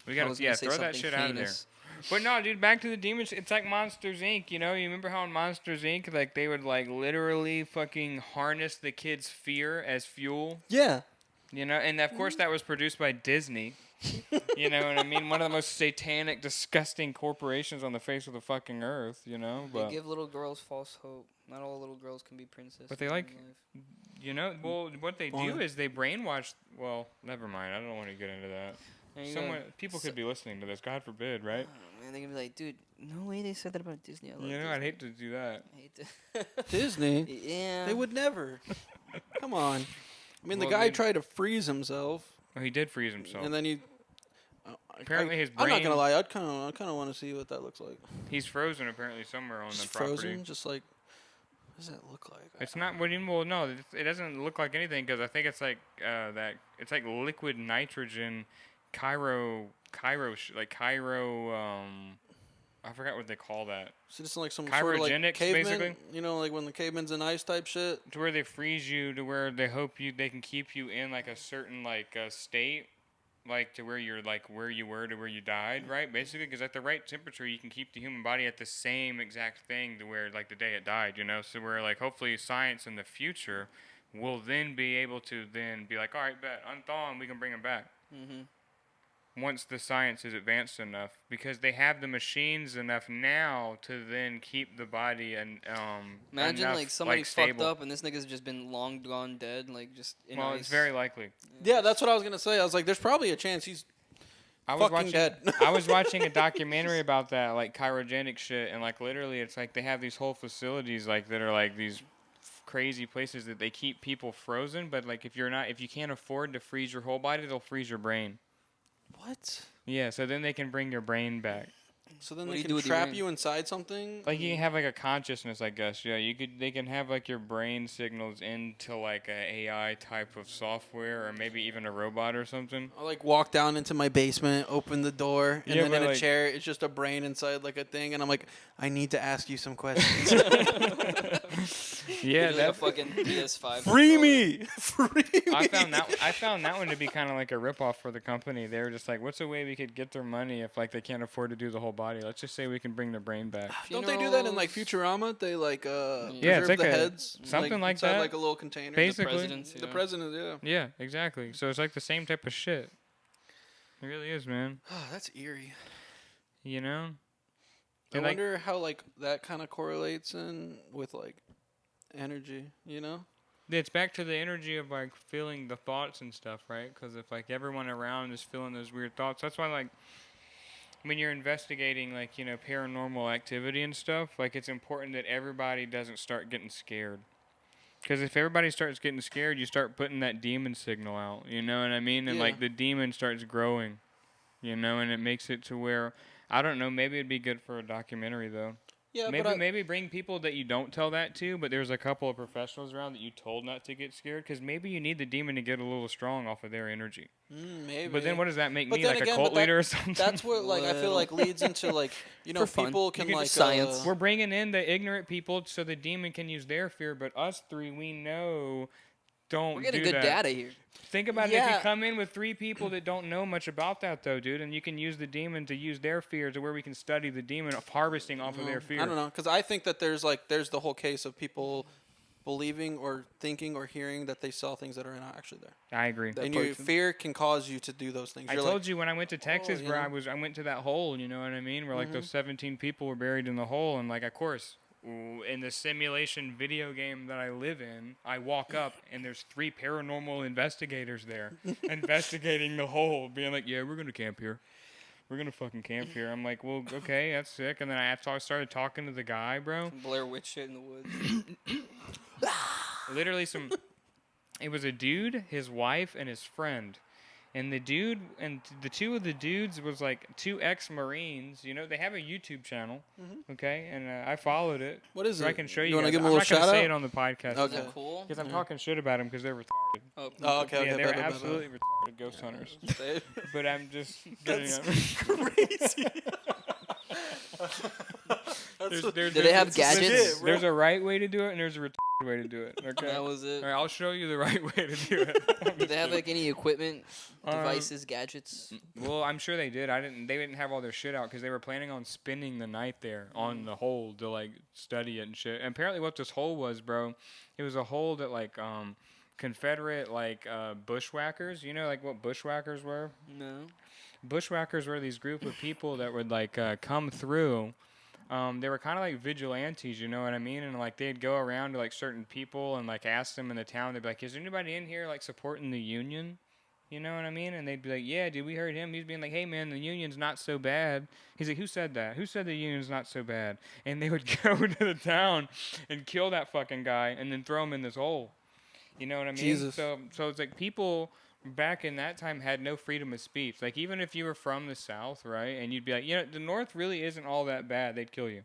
We I gotta was gonna say throw that something shit out of there. heinous. But no, dude, back to the demons. It's like Monsters Inc. You remember how in Monsters Inc. like they would like literally fucking harness the kids' fear as fuel. Yeah. And of course that was produced by Disney. You know what I mean? One of the most satanic, disgusting corporations on the face of the fucking earth. They But give little girls false hope. Not all little girls can be princesses. But they like- in life. well, what they do Fine. is they brainwash. Well, never mind. I don't want to get into that. There you go. People could be listening to this. God forbid, right? Oh, man, they're gonna be like, dude, no way they said that about Disney. I love Disney. I'd hate to do that. I hate to. Disney. Yeah. They would never. Come on. I mean, the Well, guy dude. tried to freeze himself, Oh, he did freeze himself. and then he. Apparently his I'm not brain- gonna lie. I kind of want to see what that looks like. He's frozen apparently somewhere on Just the property. frozen, just like. What does that look like? It's not. Well, no, it doesn't look like anything because I think it's like that. It's like liquid nitrogen, I forgot what they call that. So it's like some sort of like Cryogenics, caveman, basically? like when the caveman's in ice type shit. To where they freeze you, to where they they can keep you in like a certain state, like to where you're like where you were to where you died, right? Basically, because at the right temperature, you can keep the human body at the same exact thing to where like the day it died, So where like hopefully science in the future will then be able to then be like, all right, bet unthaw and we can bring him back. Mm-hmm. Once the science is advanced enough, because they have the machines enough now to then keep the body and Imagine enough, like somebody fucked stable. up and this nigga's just been long gone dead, like just in Well, ice. it's very likely. Yeah, that's what I was gonna say. I was like, there's probably a chance he's I was fucking watching. dead. I was watching a documentary about that, like cryogenic shit, and like literally, it's like they have these whole facilities like that are like these crazy places that they keep people frozen. But like if you can't afford to freeze your whole body, they'll freeze your brain. What? Yeah, so then they can bring your brain back. So then What do they you do can with your trap brain? you inside something. Like you can have like a consciousness, I guess. Yeah, they can have like your brain signals into like a AI type of software, or maybe even a robot or something. I like walk down into my basement, open the door, and Yeah, then but in a like- chair, it's just a brain inside like a thing, and I'm like, I need to ask you some questions. Yeah, like a that. fucking PS5. Free controller. me, free me. I found that one to be kind of like a ripoff for the company. They were just like, "What's a way we could get their money if like they can't afford to do the whole body? Let's just say we can bring their brain back." Don't they do that in like Funerals. Futurama? They like Yeah, it's preserve like the a- heads, something like inside that. like a little container. Basically. The presidents, The yeah. president, yeah. Yeah, exactly. So it's like the same type of shit. It really is, man. Oh, that's eerie. You know. I And, like- wonder how like that kind of correlates in with like energy. It's back to the energy of like feeling the thoughts and stuff, right? Because if like everyone around is feeling those weird thoughts, that's why like when you're investigating like paranormal activity and stuff, like it's important that everybody doesn't start getting scared. Because if everybody starts getting scared, you start putting that demon signal out. You know what I mean? And Yeah. like the demon starts growing. And it makes it to where I don't know. Maybe it'd be good for a documentary though. Yeah, Maybe bring people that you don't tell that to, but there's a couple of professionals around that you told not to get scared, because maybe you need the demon to get a little strong off of their energy. maybe. But then what does that make But me, then like again, a but cult that- leader or something? That's what like I feel like leads into like For fun. people can You can like just science. We're bringing in the ignorant people so the demon can use their fear, but us three, we know, don't We're getting do good that. data here. Think about it. If Yeah. you come in with three people that don't know much about that, though, dude, and you can use the demon to use their fear to where we can study the demon of harvesting off of their fear. I don't know, because I think that there's the whole case of people believing or thinking or hearing that they saw things that are not actually there, I agree. That and part your too. fear can cause you to do those things. I You're told like, you when I went to Texas, you where know? I went to that hole. You know what I mean? Where like those 17 people were buried in the hole, and like of course, in the simulation video game that I live in, I walk up and there's 3 paranormal investigators there investigating the hole, being like, "Yeah, we're gonna camp here. We're gonna fucking camp here." I'm like, "Well, okay, that's sick." And then I started talking to the guy, bro. Blair Witch shit in the woods. Literally it was a dude, his wife, and his friend. And the dude and the two of the dudes was like two ex-Marines. You know, they have a YouTube channel, okay, and I followed it. What is so it? I can show You you. wanna Guys. give 'em a I'm little not gonna shout say out? it on the podcast. Is Okay. that cool? Because I'm talking shit about them because they're retarded. Oh, Oh, okay, Yeah, okay. they're bet, bet, bet, bet. absolutely retarded ghost hunters. But I'm just getting That's them. crazy. Do they have gadgets? legit, bro. There's a right way to do it and there's a retarded way to do it. Okay. That was it. All right, I'll show you the right way to do it. Do they have like any equipment, Um, devices, gadgets? Well, I'm sure they did. They didn't have all their shit out because they were planning on spending the night there on the hole to like study it and shit. And apparently, what this hole was, bro, it was a hole that like Confederate like bushwhackers. You know, like what bushwhackers were. No. Bushwhackers were these group of people that would like come through. They were kind of like vigilantes, you know what I mean? And like they'd go around to like certain people and like ask them in the town. They'd be like, "Is there anybody in here like supporting the Union?" You know what I mean? And they'd be like, "Yeah, dude, we heard him. He's being like, hey man, the Union's not so bad." He's like, "Who said that? Who said the Union's not so bad?" And they would go to the town and kill that fucking guy and then throw him in this hole. You know what I mean? Jesus. So it's like people back in that time had no freedom of speech. Like even if you were from the South, right, and you'd be like, you know, the North really isn't all that bad, they'd kill you.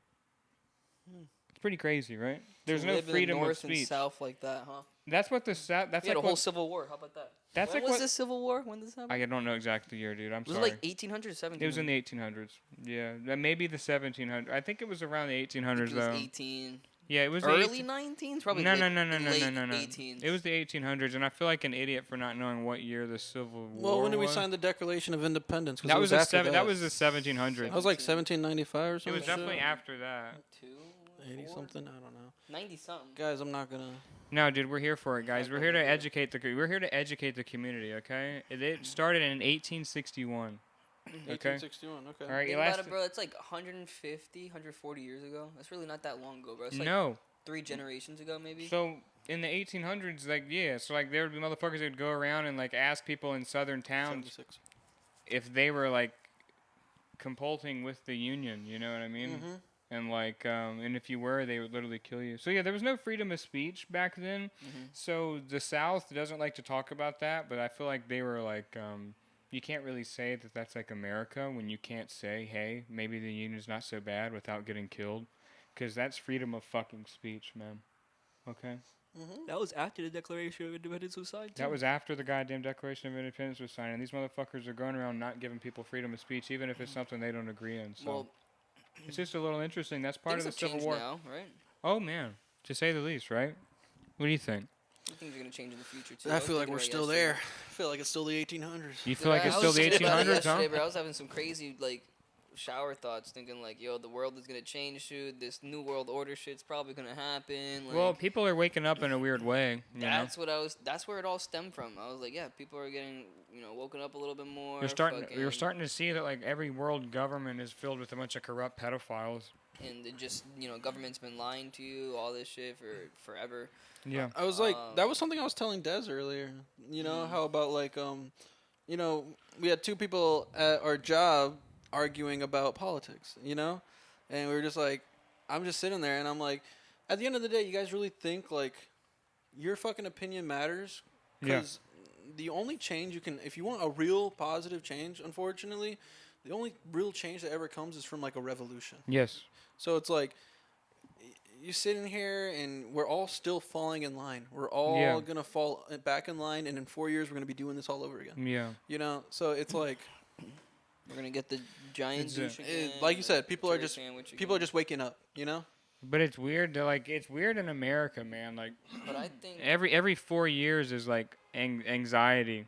It's pretty crazy, right? There's To no live in the freedom of North and speech. South like that, huh? That's what the South. That's We had like a whole what, Civil War. How about that? That's when like was what. the Civil War? When did this happen? I don't know exactly the year, dude. I'm Was sorry. it like 1800s, 1700s? It was in the 1800s. Yeah, maybe the 1700s. I think it was around the 1800s It was though. 18. Yeah, it was the Early 18 19s? Probably No, like no, no, no, no, late no, no, no. 18s. It was the 1800s, and I feel like an idiot for not knowing what year the Civil War. Well, when did we was. sign the Declaration of Independence? 'Cause That it was after that was the 1700s. That was like 1795 or It something. was definitely after that. 80 something. I don't know. 90 something. Guys, I'm not gonna. No, dude, we're here for it, guys. We're here to educate the community. Okay, it started in 1861. Okay. 1861. Okay. All right, Think you about last. it, bro. It's like 150, 140 years ago. That's really not that long ago, bro. It's like No. 3 generations ago, maybe. So in the 1800s, like yeah, so like there would be motherfuckers that would go around and like ask people in southern towns 76. if they were like compulting with the Union. You know what I mean? Mhm. And like, and if you were, they would literally kill you. So yeah, there was no freedom of speech back then. So the South doesn't like to talk about that, but I feel like they were like, you can't really say that that's like America when you can't say, hey, maybe the Union's not so bad without getting killed, because that's freedom of fucking speech, man. Okay. That was after the Declaration of Independence was signed. That was after the goddamn Declaration of Independence was signed, and these motherfuckers are going around not giving people freedom of speech, even if it's something they don't agree in. So. Well, It's just a little interesting. That's part things of the have Civil changed War. now, right? Oh man, to say the least, right? What do you think? Things are gonna change in the future too. I was feel like thinking we're about still yesterday. there. I feel like it's still the 1800s. You feel Dude, like I it's still was the thinking about it 1800s, huh? yesterday, bro. I was having some crazy like shower thoughts, thinking like, yo, the world is gonna change, dude. This new world order shit's probably gonna happen. Like, Well, people are waking up in a weird way. You know? that's what I was. That's where it all stemmed from. I was like, yeah, people are getting, woken up a little bit more. You're starting to see that like every world government is filled with a bunch of corrupt pedophiles. And it just, government's been lying to you, all this shit for forever. Yeah. I was like, that was something I was telling Des earlier. You know how about like, we had two people at our job arguing about politics. And we were just like, I'm just sitting there and I'm like, at the end of the day, you guys really think like your fucking opinion matters? Yeah. Because the only change you can, if you want a real positive change, unfortunately, the only real change that ever comes is from like a revolution. Yes. So it's like you sit in here and we're all still falling in line. We're all going to fall back in line, and in 4 years we're going to be doing this all over again. Yeah. So it's like We're gonna get the giant douche again, like you said, people are cherry just sandwich people are again. just waking up, But it's weird. It's weird in America, man. Like But I think every 4 years is like anxiety,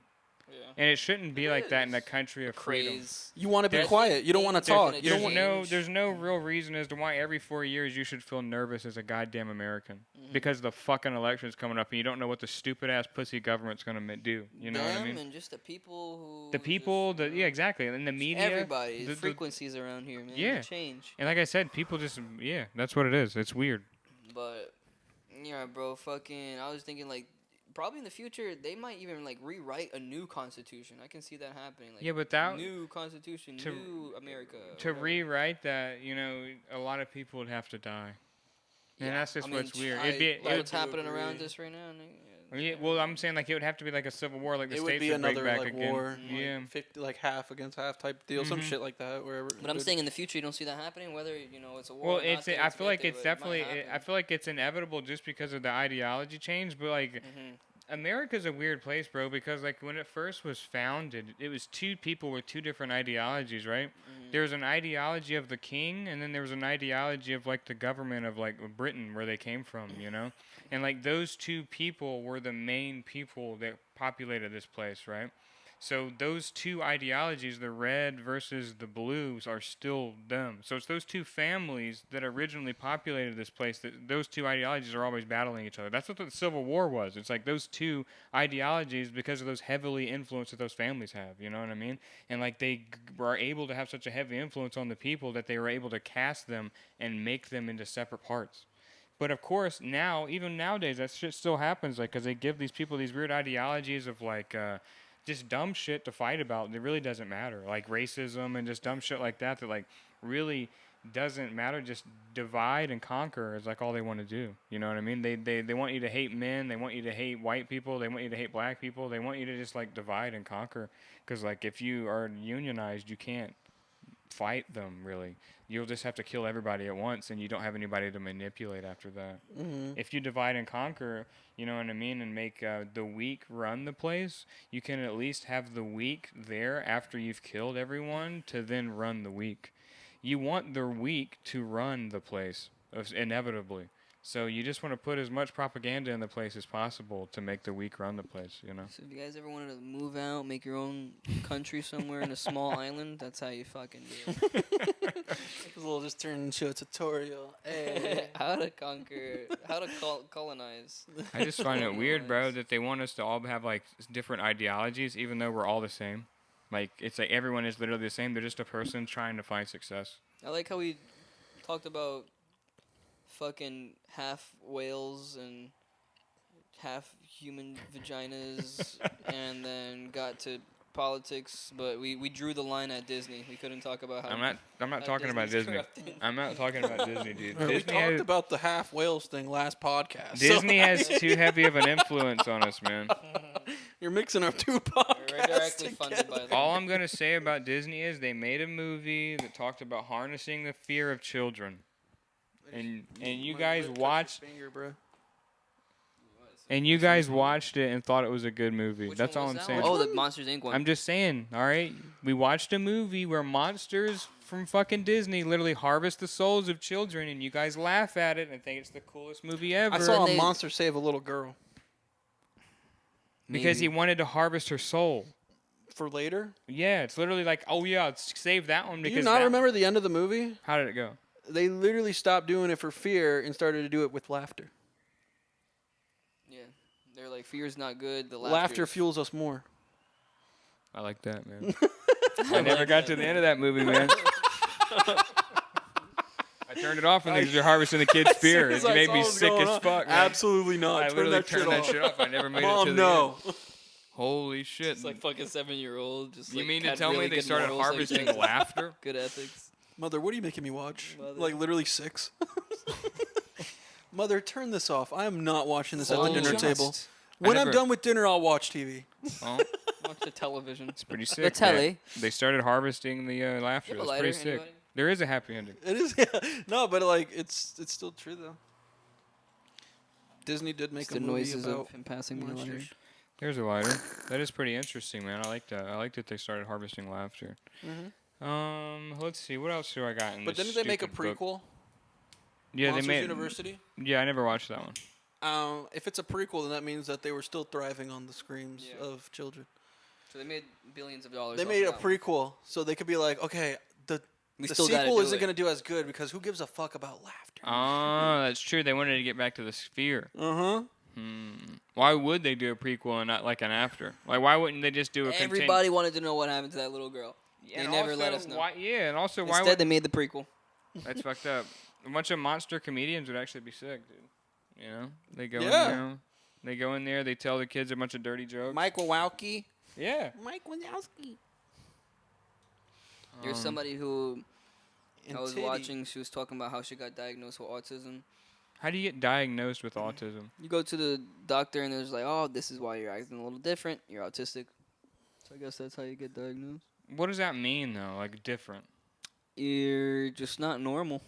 and it shouldn't be like that in a country of freedom. craze. You want to be There's- quiet. You don't want to talk. You don't There's want. there's no real reason as to why every 4 years you should feel nervous as a goddamn American because the fucking election's coming up and you don't know what the stupid ass pussy government's gonna do. You know what I mean? And just the people who. The people, just, exactly, and the media. Everybody, the- frequencies around here, man. Yeah. They change. and like I said, people just that's what it is. It's weird. But yeah, bro, fucking. I was thinking like. Probably in the future, they might even like rewrite a new constitution. I can see that happening. Like, Yeah, but that new constitution, to- new America. To whatever. rewrite that, a lot of people would have to die. And that's just I mean, what's weird. I- It'd be Like I what's do happening around agree. us right now. Yeah, well, I'm saying like it would have to be like a civil war, like the It would states be would break another back like again. war, Yeah. like 50, like half against half type deal, some Mhm. shit like that. Wherever. But I'm saying in the future, you don't see that happening. Whether it's a war. Well, or not, it's. that I feel like there, it's but it might definitely. I happen. feel like it's inevitable just because of the ideology change. But like, America's a weird place, bro. Because like when it first was founded, it was two people with two different ideologies, right? There was an ideology of the king, and then there was an ideology of like the government of like Britain, where they came from, you know. And like those two people were the main people that populated this place, right? So those two ideologies, the red versus the blues, are still them. So it's those two families that originally populated this place. That those two ideologies are always battling each other. That's what the Civil War was. It's like those two ideologies because of those heavily influence that those families have. You know what I mean? And like they were able to have such a heavy influence on the people that they were able to cast them and make them into separate parts. But of course, now, even nowadays, that shit still happens. Like, because they give these people these weird ideologies of like. Just dumb shit to fight about. It really doesn't matter. Like racism and just dumb shit like that like really doesn't matter. Just divide and conquer is like all they want to do. You know what I mean? They want you to hate men. They want you to hate white people. They want you to hate black people. They want you to just like divide and conquer. Because like if you are unionized, you can't fight them really. You'll just have to kill everybody at once, and you don't have anybody to manipulate after that. If you divide and conquer, you know what I mean, and make the weak run the place, you can at least have the weak there after you've killed everyone to then run the weak. You want the weak to run the place, inevitably. So you just want to put as much propaganda in the place as possible to make the weak run the place, you know? So if you guys ever wanted to move out, make your own country somewhere in a small island, that's how you fucking do it. This will just turn into a tutorial. Hey. How to conquer, how to colonize. I just find it weird, bro, that they want us to all have like different ideologies, even though we're all the same. Like it's like everyone is literally the same. They're just a person trying to find success. I like how we talked about fucking half whales and half human vaginas, and then got to politics, but we drew the line at Disney. We couldn't talk about how. I'm not talking about Disney's Disney. corrupting. I'm not talking about Disney, dude. We Disney talked has, about the half whales thing last podcast. Disney has too heavy of an influence on us, man. You're mixing up two We're podcasts directly funded together. by them. All I'm gonna say about Disney is they made a movie that talked about harnessing the fear of children, and you guys watched. And you guys watched it and thought it was a good movie. Which That's one all was I'm that saying. one? Oh, the Monsters Inc. one. I'm just saying, all right? We watched a movie where monsters from fucking Disney literally harvest the souls of children, and you guys laugh at it and think it's the coolest movie ever. I saw They- a monster save a little girl. because he Maybe. wanted to harvest her soul. For later? Yeah, it's literally like, oh yeah, let's save that one Do because you not that- remember the end of the movie? How did it go? They literally stopped doing it for fear and started to do it with laughter. Yeah, they're like fear's not good. The Laughter fuels us more. I like that, man. I never got to the end of that movie, man. I turned it off when they were harvesting the kid's fear. It made me sick as fuck, man. Absolutely not. I Turn literally that shit turned that off. shit off. I never made it to Mom, the no. end. Holy shit. It's like fucking 7-year-old. Just You like, mean to had tell really me they good started morals, like harvesting this. laughter? Good ethics. Mother, what are you making me watch? Mother. Like literally 6? Mother, turn this off. I am not watching this at the Hold dinner just. table. When I'm never- done with dinner, I'll watch TV. Oh, Watch the television. it's pretty sick. The telly. man. They started harvesting the laughter. You have a That's pretty lighter, sick. anybody? There is a happy ending. It is, yeah. No, but like it's still true though. Disney did make It's a the movie noises about of him passing me a lighter. monsters. There's a lighter. That is pretty interesting, man. I like that. I like that they started harvesting laughter. Let's see. What else do I got in But this didn't they make a stupid book? prequel? Yeah, Monsters they made. University. Yeah, I never watched that one. If it's a prequel, then that means that they were still thriving on the screams Yeah. of children. So they made billions of dollars. They off made a of that one. prequel, so they could be like, okay, the We the still gotta sequel do isn't it. going to do as good because who gives a fuck about laughter? Oh, that's true. They wanted to get back to the sphere. Uh-huh. Why would they do a prequel and not like an after? Like, why wouldn't they just do a Everybody wanted to know what happened to that little girl. They And never also, let us know. Why, yeah, and also why Instead, would they made the prequel. that's fucked up? A bunch of monster comedians would actually be sick, dude. You know, they go Yeah. in there, they go in there, they tell the kids a bunch of dirty jokes. Mike Wazowski. Yeah. Mike Wazowski. There's somebody who And I was Titty. watching. She was talking about how she got diagnosed with autism, How do you get diagnosed with autism? You go to the doctor and there's like, oh, this is why you're acting a little different. You're autistic. So I guess that's how you get diagnosed. What does that mean though? Like different? You're just not normal.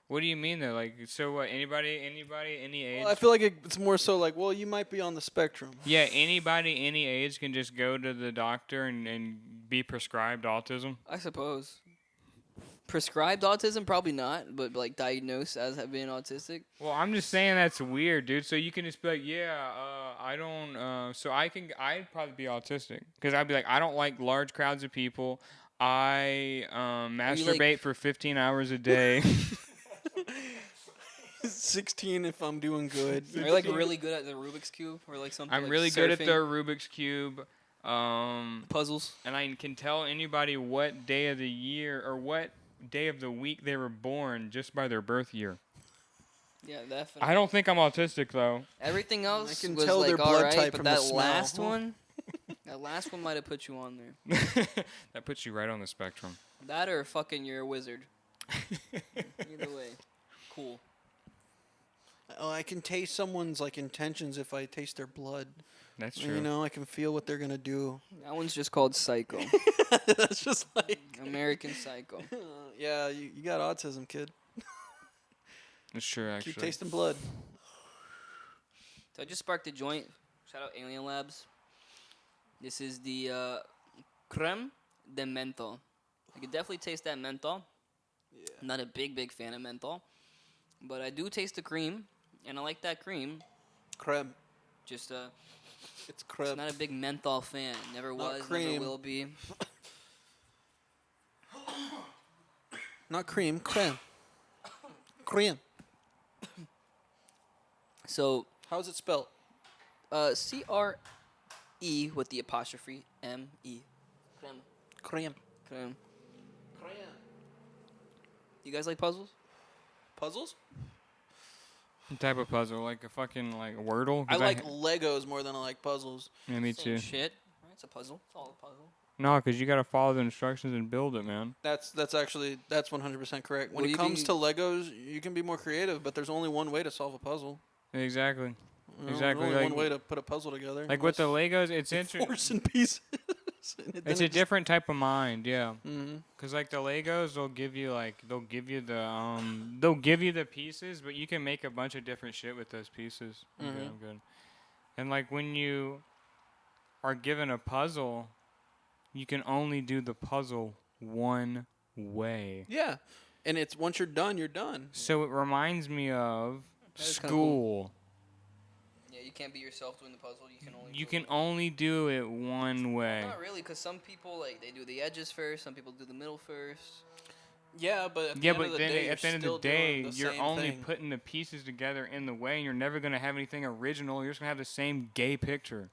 What do you mean though? Like so what? Anybody, any age? Well, I feel like it's more so like, well, you might be on the spectrum. Yeah, anybody, any age can just go to the doctor and be prescribed autism. I suppose. Prescribed autism, probably not, but like diagnosed as being autistic. Well, I'm just saying that's weird, dude. So you can just be like, yeah, I don't. So I'd probably be autistic because I'd be like, I don't like large crowds of people. I masturbate for 15 hours a day. 16 if I'm doing good. Are you like really good at the Rubik's Cube or like something? I'm like really good at the surfing? Rubik's Cube. Puzzles. And I can tell anybody what day of the year or what day of the week they were born just by their birth year. Yeah, definitely. I don't think I'm autistic though. Everything else I can was tell like their blood alright, type but from the that smell. last one, that last one might have put you on there. That puts you right on the spectrum. That or fucking you're a wizard. Either way, cool. Oh, I can taste someone's like intentions if I taste their blood. That's true. You know, I can feel what they're gonna do. That one's just called Psycho. That's just like, American Psycho. yeah, you got autism, kid. That's true, actually. Keep tasting blood. So I just sparked a joint. Shout out Alien Labs. This is the creme de menthol. I can definitely taste that menthol. Yeah. I'm not a big fan of menthol, but I do taste the cream, and I like that cream. Creme. Just It's creme. not a big menthol fan. Never Not was, cream. never will be. Not cream. Creme. Cream. So How's it spelled? C-R-E with the apostrophe M-E. Creme. Creme. Creme. Creme. You guys like puzzles? Puzzles? What type of puzzle? Like a fucking like Wordle? I 'Cause like Legos more than I like puzzles. Yeah, me Same too. shit. It's a puzzle. It's all a puzzle. No, because you got to follow the instructions and build it, man. That's 100% correct. When Will it you comes be- to Legos, you can be more creative, but there's only one way to solve a puzzle. Exactly. You know, Exactly, There's only like- one way to put a puzzle together. Like with the Legos, it's interesting. forcing pieces. It's a different type of mind, yeah. Mm-hmm. Cause like the Legos, they'll give you the pieces, but you can make a bunch of different shit with those pieces. I'm good, Mhm. I'm good. And like when you are given a puzzle, you can only do the puzzle one way. Yeah, and it's once you're done, you're done. So it reminds me of That is kinda school. Yeah, you can't be yourself doing the puzzle. You can only. You do can it. only do it one way. Not really, because some people like they do the edges first. Some people do the middle first. Yeah, but at the Yeah, end but of the then day, at the end of you're the still day, doing the you're same only thing. putting the pieces together in the way, and you're never gonna have anything original. You're just gonna have the same gay picture.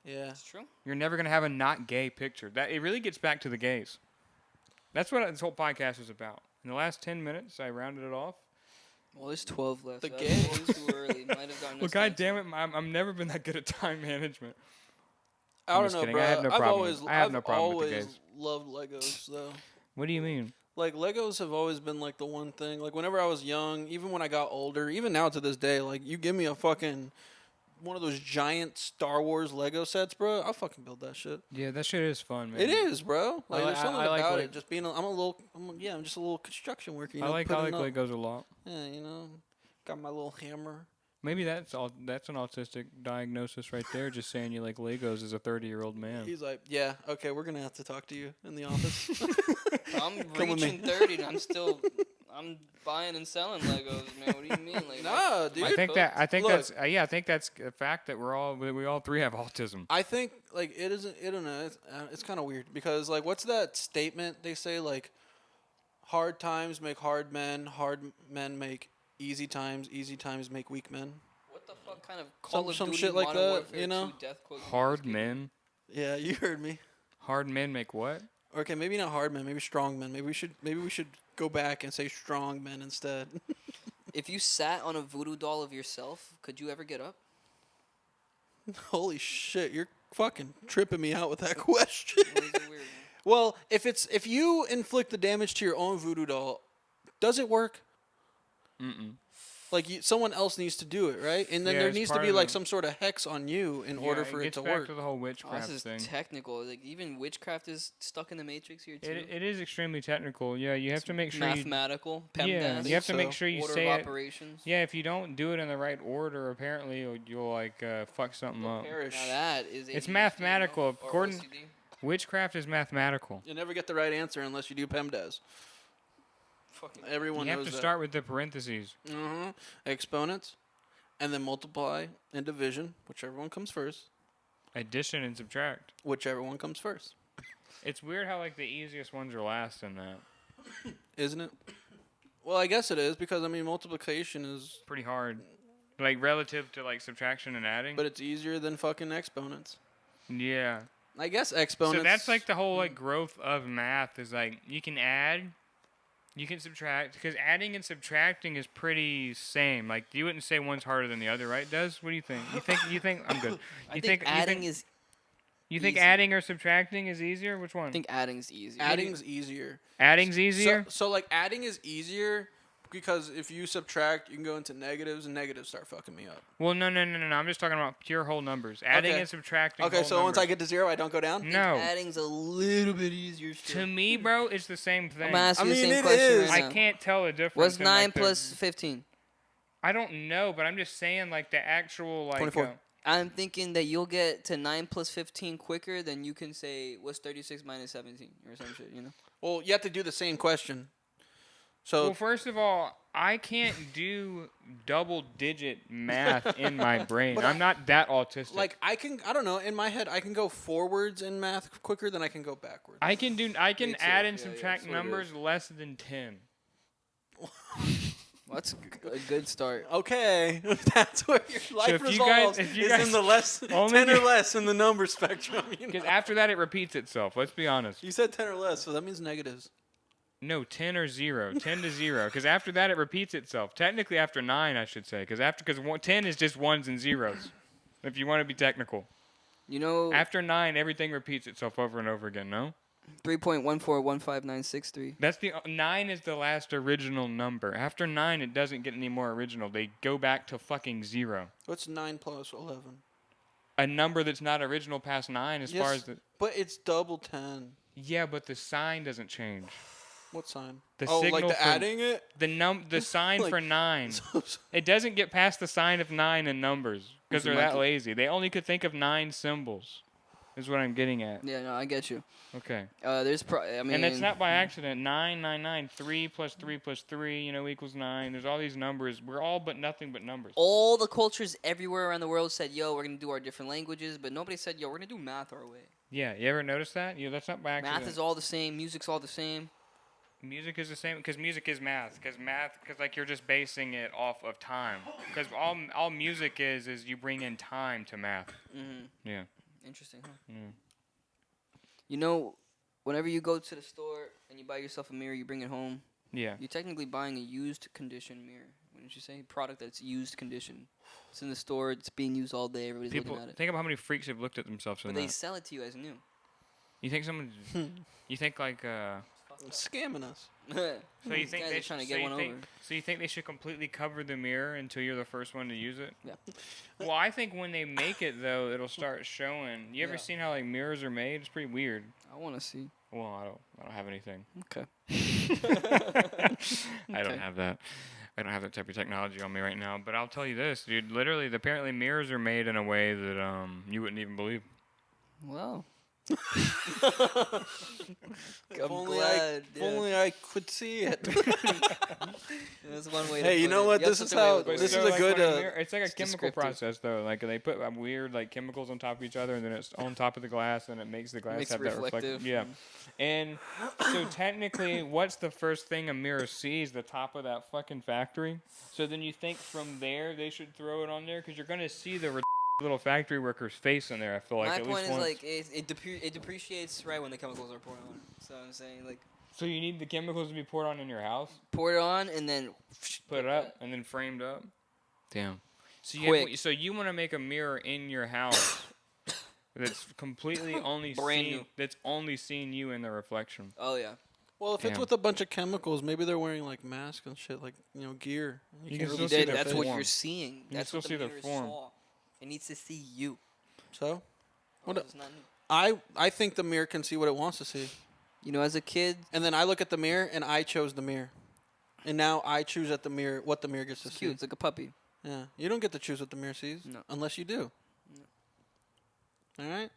Yeah. That's true. You're never gonna have a not gay picture. That it really gets back to the gays. That's what this whole podcast is about. In the last 10 minutes, I rounded it off. Well, there's 12 left. The so gay- that's always too early. Might have gotten Well, us god 19. damn it, I've never been that good at time management. I I'm don't just know, kidding. bro. I have no I've problem always, with- I have I've no problem with the always gays. loved Legos, though. What do you mean? Like Legos have always been like the one thing. Like whenever I was young, even when I got older, even now to this day, like you give me a fucking one of those giant Star Wars Lego sets, bro, I'll fucking build that shit. Yeah, that shit is fun, man. It is, bro. Like li- there's something I like about Leg- it. Just being, I'm just a little construction worker. You I know, like putting up- Legos a lot. Yeah, you know, got my little hammer. Maybe that's all. That's an autistic diagnosis right there. Just saying you like Legos as a 30-year-old man. He's like, yeah, okay, we're gonna have to talk to you in the office. I'm Come with me. reaching 30 and I'm buying and selling Legos, man. What do you mean? Like, Nah, dude. I think Look. that's I think that's a fact that we all three have autism. I think like it isn't. I don't know. It's kind of weird because like, what's that statement they say? Like, hard times make hard men make easy times make weak men. what the fuck kind of Call of some Duty shit like Modern that, Warfare you know? 2 death quote? Hard men. Yeah, you heard me. Hard men make what? Okay, maybe not hard men. Maybe strong men. Maybe we should go back and say strong men instead. If you sat on a voodoo doll of yourself, could you ever get up? Holy shit, you're fucking tripping me out with that question. Or is it weird? Well, if you inflict the damage to your own voodoo doll, does it work? Mm-mm. Like someone else needs to do it, right? And then Yeah, there it's needs to part be of like the- some sort of hex on you in order for it gets to back work. to the whole Oh, witchcraft this is thing. technical. Like even witchcraft is stuck in the matrix here too. It is extremely technical. Yeah, you have to make sure Mathematical. you. Yeah, PEMDAS. you have to make so. sure you Order say of it. operations. Yeah, if you don't do it in the right order, apparently you'll like fuck something up. Perish. Now that is It's ADHD, mathematical, you know, or according- OCD. Witchcraft is mathematical. You never get the right answer unless you do PEMDAS. Fucking Everyone You have knows to that. start with the parentheses. Exponents, and then multiply and division, whichever one comes first. Addition and subtract. Whichever one comes first, It's weird how like the easiest ones are last in that. isn't it? Well, I guess it is because I mean multiplication is, Pretty hard. Like relative to like subtraction and adding. but it's easier than fucking exponents. Yeah. I guess exponents. So that's like the whole like growth of math is like you can add, you can subtract because adding and subtracting is pretty same. Like you wouldn't say one's harder than the other, right? Des, what do you think? You think I'm good. I think adding is. You think easy. adding or subtracting is easier? Which one? I think adding's easier. adding's easier. Adding's easier. So like adding is easier because if you subtract, you can go into negatives, and negatives start fucking me up. Well, no. I'm just talking about pure whole numbers. Adding Okay. and subtracting. Okay, whole so once I numbers. get to 0, I don't go down. no. Adding's a little bit easier. Still. To me, bro, it's the same thing. I'm gonna ask I you the mean, same it question is. right I now. can't tell the difference. What's in, 9 like, the- plus 15? I don't know, but I'm just saying like the actual like. 24. I'm thinking that you'll get to 9 plus 15 quicker than you can say what's 36 minus 17 or some shit, you know? Well, you have to do the same question. So Well, first of all, I can't do double-digit math in my brain. But I'm not that autistic. like I don't know, in my head I can go forwards in math quicker than I can go backwards. I can Me too. add and Yeah, yeah, subtract that's what it numbers is. less than 10. Well, that's a good start. Okay, that's where your life if you guys- resolves. if you is guys in the less only 10 or get- less in the number spectrum. You, Because know? after that, it repeats itself. Let's be honest. You said 10 or less, so that means negatives. No, 10 or 0. 10 to 0. Because after that, it repeats itself. Technically, after 9, I should say. Because 10 is just ones and zeros. If you want to be technical. You know, After 9, everything repeats itself over and over again, no? 3.1415963. That's the 9 is the last original number. After 9, it doesn't get any more original. They go back to fucking 0. What's 9 plus 11? A number that's not original past 9 as far Yes, as the but it's double 10. Yeah, but the sign doesn't change. What sign? The oh, like signal the for- adding it? The sign Like- for 9. So- It doesn't get past the sign of 9 in numbers because So they're Michael- that lazy. They only could think of 9 symbols. Is what I'm getting at. Yeah, no, I get you. Okay. I mean, And that's not by accident. 9, 9, 9, 3 plus 3 plus 3, equals 9. There's all these numbers. We're all but nothing but numbers. all the cultures everywhere around the world said, yo, we're going to do our different languages, but nobody said, yo, we're going to do math our way. Yeah, you ever notice that? Yeah, that's not by accident. Math is all the same, music's all the same. Music is the same because music is math. Because like you're just basing it off of time. Because all music is you bring in time to math. Mm-hmm. Yeah. Interesting, huh? Mm. You know, whenever you go to the store and you buy yourself a mirror, you bring it home, Yeah. you're technically buying a used condition mirror. Wouldn't you say? Product that's used condition. It's in the store, it's being used all day, everybody's People looking at it. think about how many freaks have looked at themselves in But they that. sell it to you as new. You think someone? You think like Scamming us. So you think Guys they are trying to should, get so one you think, over. So you think they should completely cover the mirror until you're the first one to use it? Yeah. Well, I think when they make it though, it'll start showing. You ever Yeah. seen how like mirrors are made? It's pretty weird. I want to see. Well, I don't have anything. Okay. I don't Okay. have that. I don't have that type of technology on me right now. But I'll tell you this, dude. Literally, apparently mirrors are made in a way that you wouldn't even believe. Wow. If I'm only glad, if only I could see it. That's one way to Hey, you put know it. what? You have This is such a way how- with this words. is a like good, when uh, mirror- it's like a it's chemical descriptive. process though. Like they put weird like chemicals on top of each other, and then it's on top of the glass, and it makes the glass Makes have it that reflective. Yeah. And so technically, what's the first thing a mirror sees? The top of that fucking factory. So then you think from there they should throw it on there because you're gonna see the little factory worker's face in there. I feel like My at point least is once. like it depreciates right when the chemicals are poured on. So I'm saying like So you need the chemicals to be poured on in your house, pour it on and then put it up, and then framed up. Damn. So Quick. so you want to make a mirror in your house that's completely only Brand seen, new. that's only seeing you in the reflection. Oh yeah. Well, if it's Damn. with a bunch of chemicals, maybe they're wearing like masks and shit, like gear. You can can't still really see their their That's what face. form. you're seeing. You can That's still what the see their mirror form. saw. It needs to see you. So, What Or a- it's not new. I think the mirror can see what it wants to see, You know, as a kid, and then I look at the mirror and I chose the mirror, and now I choose at the mirror what the mirror gets to it's see. cute. It's like a puppy. Yeah, you don't get to choose what the mirror sees No. unless you do. All right.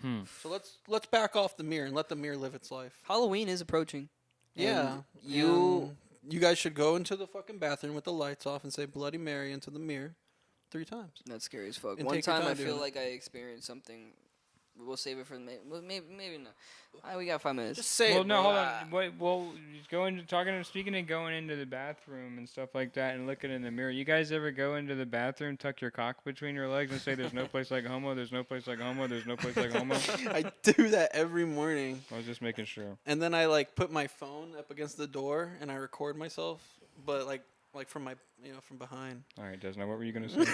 Hmm. So let's back off the mirror and let the mirror live its life. Halloween is approaching. Yeah. And you. You guys should go into the fucking bathroom with the lights off and say Bloody Mary into the mirror 3 times. That's scary as fuck. And One take your time I time feel doing it. like I experienced something. We'll save it for maybe not. We got 5 minutes. Just say Well, it. no, bro. hold on. Wait, well, speaking of going into the bathroom and stuff like that and looking in the mirror, you guys ever go into the bathroom, tuck your cock between your legs and say, there's no place like homo, there's no place like homo, there's no place like homo? I do that every morning. I was just making sure. And then I like put my phone up against the door and I record myself, but like from my from behind. All right, Desna, what were you going to say?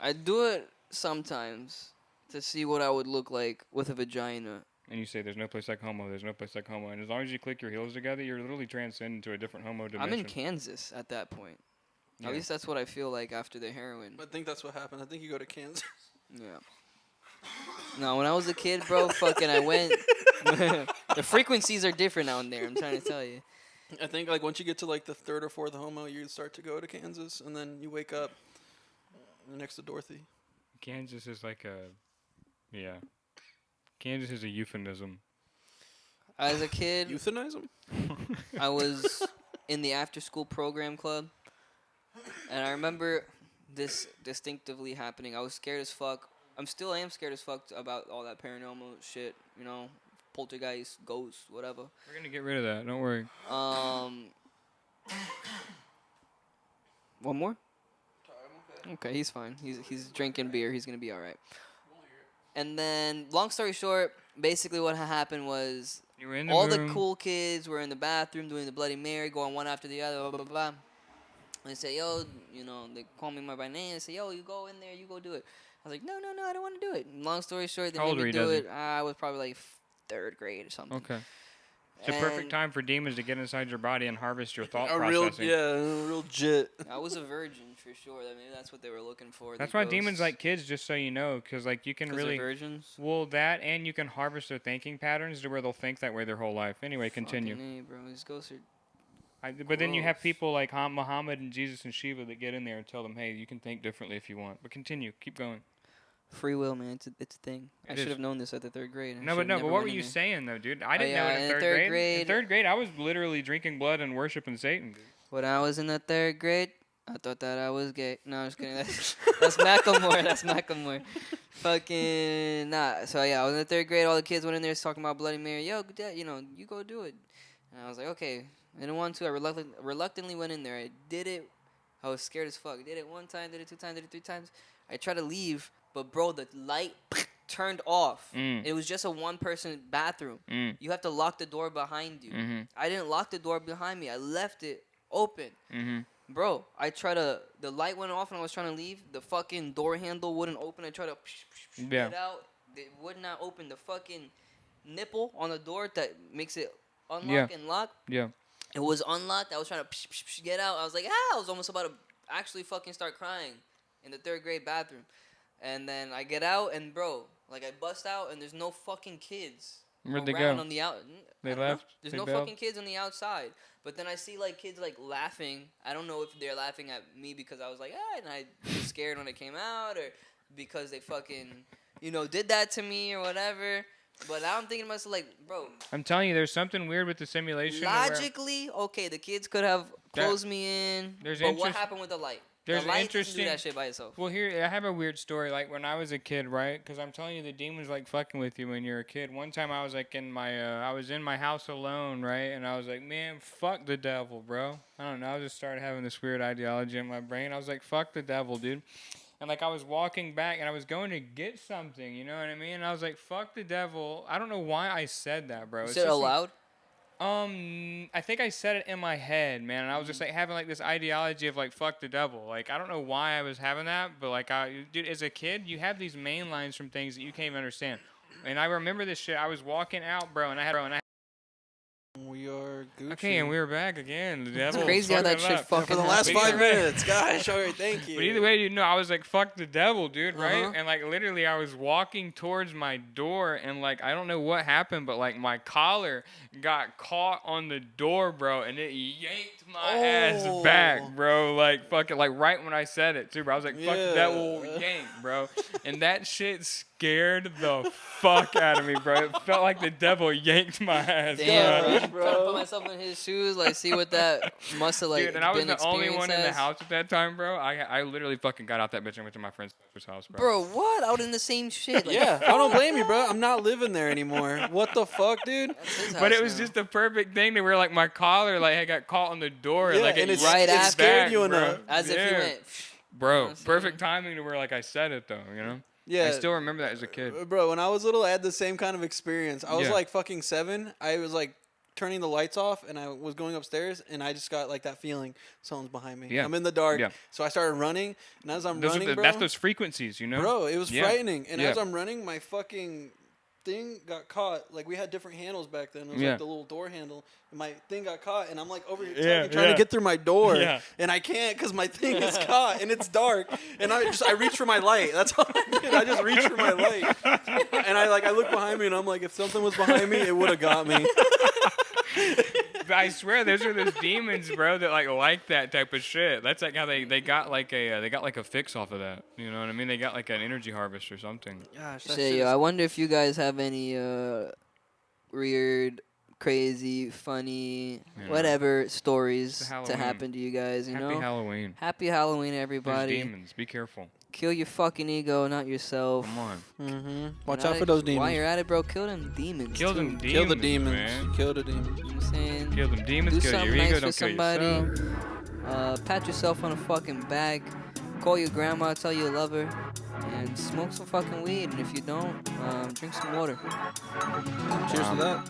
I do it sometimes to see what I would look like with a vagina. And you say, there's no place like homo, there's no place like homo. And as long as you click your heels together, you're literally transcending to a different homo dimension. I'm in Kansas at that point. Yeah. At least that's what I feel like after the heroin. I think that's what happened. I think you go to Kansas. Yeah. No, when I was a kid, bro, fucking I went. The frequencies are different out there. I'm trying to tell you. I think like once you get to like the 3rd or 4th homo, you start to go to Kansas, and then you wake up next to Dorothy. Kansas is like a... Yeah. Kansas is a euphemism. As a kid, Euthanize them? I was in the after-school program club, and I remember this distinctively happening. I was scared as fuck. I am scared as fuck about all that paranormal shit. You know, poltergeist, ghosts, whatever. We're going to get rid of that. Don't worry. One more? Okay, he's fine. He's drinking beer. He's gonna be all right. And then, long story short, basically what happened was You were in the all room. the cool kids were in the bathroom doing the Bloody Mary, going one after the other, blah, blah, blah. And they say, yo, they call me by name. They say, yo, you go in there, you go do it. I was like, no, I don't want to do it. And long story short, they How made old were me you, do Desi? it. I was probably like 3rd grade or something. Okay. It's a perfect And time for demons to get inside your body and harvest your thought A processing. real jit. I was a virgin for sure. Maybe that's what they were looking for. That's the why demons ghosts. like kids, just so you know, because like you can 'Cause they're really virgins. well that, and you can harvest their thinking patterns to where they'll think that way their whole life. Anyway, continue. Fucking A, bro. These ghosts are. But then you have gross. people like Muhammad and Jesus and Shiva that get in there and tell them, hey, you can think differently if you want. But continue, keep going. Free will, man. It's a thing. I It should is. have known this at the 3rd grade. I No, should've but never what went were in you there. saying though, dude? I didn't yeah, know it in in third third grade. In grade- 3rd grade, I was literally drinking blood and worshiping Satan. Dude. When I was in the 3rd grade, I thought that I was gay. No, I'm just kidding. That's Macklemore. That's Macklemore. Fucking nah. So yeah, I was in the 3rd grade. All the kids went in there talking about Bloody Mary. Yo, Dad, you go do it. And I was like, okay. I didn't want to. I reluctantly went in there. I did it. I was scared as fuck. Did it 1 time. Did it 2 times. Did it 3 times. I tried to leave, but bro, the light turned off. Mm. It was just a 1-person bathroom. Mm. You have to lock the door behind you. Mhm. I didn't lock the door behind me. I left it open. Mhm. Bro, the light went off and I was trying to leave. The fucking door handle wouldn't open. I tried to Yeah. get out. It would not open. The fucking nipple on the door that makes it unlock and lock. Yeah. It was unlocked. I was trying to get out. I was like, I was almost about to actually fucking start crying in the 3rd grade bathroom. And then I get out and bro, like I bust out and there's no fucking kids. Where'd they around go? On the out. They I don't know. left? There's They no bailed? fucking kids on the outside. But then I see like kids like laughing. I don't know if they're laughing at me because I was like, and I was scared when I came out, or because they fucking, did that to me or whatever. But now I'm thinking to myself like, bro, I'm telling you, there's something weird with the simulation. to where logically, okay, the kids could have closed me in. there's But what interest- happened with the light? there's the light interesting- didn't do that shit by itself. Well, here I have a weird story. Like when I was a kid, right? Because I'm telling you, the demons like fucking with you when you're a kid. One time I was like I was in my house alone, right? And I was like, man, fuck the devil, bro. I don't know. I just started having this weird ideology in my brain. I was like, fuck the devil, dude. And like I was walking back and I was going to get something, you know what I mean? And I was like, fuck the devil. I don't know why I said that, bro. You It's said it just like- aloud? I think I said it in my head, man, and I was just like having like this ideology of like fuck the devil. Like I don't know why I was having that, but like dude, as a kid, you have these main lines from things that you can't even understand. And I remember this shit. I was walking out, bro, and I had We are Gucci. Okay, and we're back again. The devil crazy how that fucking shit up. fucking for the last happened. 5 minutes, gosh. All right, thank you. But either way, I was like, fuck the devil, dude, right? Uh-huh. And like literally I was walking towards my door and like I don't know what happened, but like my collar got caught on the door, bro, and it yanked my ass Oh. back, bro. Like fucking like right when I said it too, bro. I was like, fuck the devil Yeah. yank, bro. And that shit scared the fuck out of me, bro. It felt like the devil yanked my ass, Damn, bro. bro. Trying to put myself in his shoes, like see what that must have like Dude, and I was been the only one in the experienced as. house at that time, bro. I literally fucking got out that bitch and went to my friend's house, bro. Bro, what? Out in the same shit. Like, Yeah, I don't blame you, bro. I'm not living there anymore. What the fuck, dude? that's his But it house was now. just the perfect thing to where like my collar like had got caught on the door Yeah, like and it it's, right it after- scared you bro. enough. as if Yeah. he went. Bro, I'm saying? perfect timing to where like I said it though, you know? Yeah. I still remember that as a kid. Bro, when I was little, I had the same kind of experience. I was Yeah. like fucking 7. I was like turning the lights off and I was going upstairs and I just got like that feeling someone's behind me. Yeah. I'm in the dark. Yeah. So I started running and as I'm Those are running, bro, that's those frequencies, you know? bro, it was Yeah. frightening. And Yeah. as I'm running, my fucking thing got caught. Like we had different handles back then. It was Yeah. like the little door handle. And my thing got caught and I'm like over here Yeah, trying yeah. to get through my door. Yeah. And I can't because my thing is caught and it's dark. And I reach for my light. That's all I did. I just reached for my light. And I look behind me and I'm like, if something was behind me, it would have got me. But I swear those are those demons, bro, that like that type of shit. That's like how they got like a fix off of that. You know what I mean? They got like an energy harvest or something. Gosh, Say, yo, I wonder if you guys have any weird, crazy, funny, Yeah. whatever stories It's to Halloween. happen to you guys. You Happy know, Halloween. Happy Halloween, There's everybody. demons. Be careful. Kill your fucking ego, not yourself. Come on. Mm-hmm. Watch And out for those demons. While you're at it, bro, kill them demons. Kill too. them demons. Kill the demons. Man. Kill the demons. You know what I'm saying? Kill them demons. Do Kill something your ego. nice Don't for kill somebody. yourself. Pat yourself on a fucking back. Call your grandma, tell you love her, and smoke some fucking weed. And if you don't, drink some water. Cheers to that.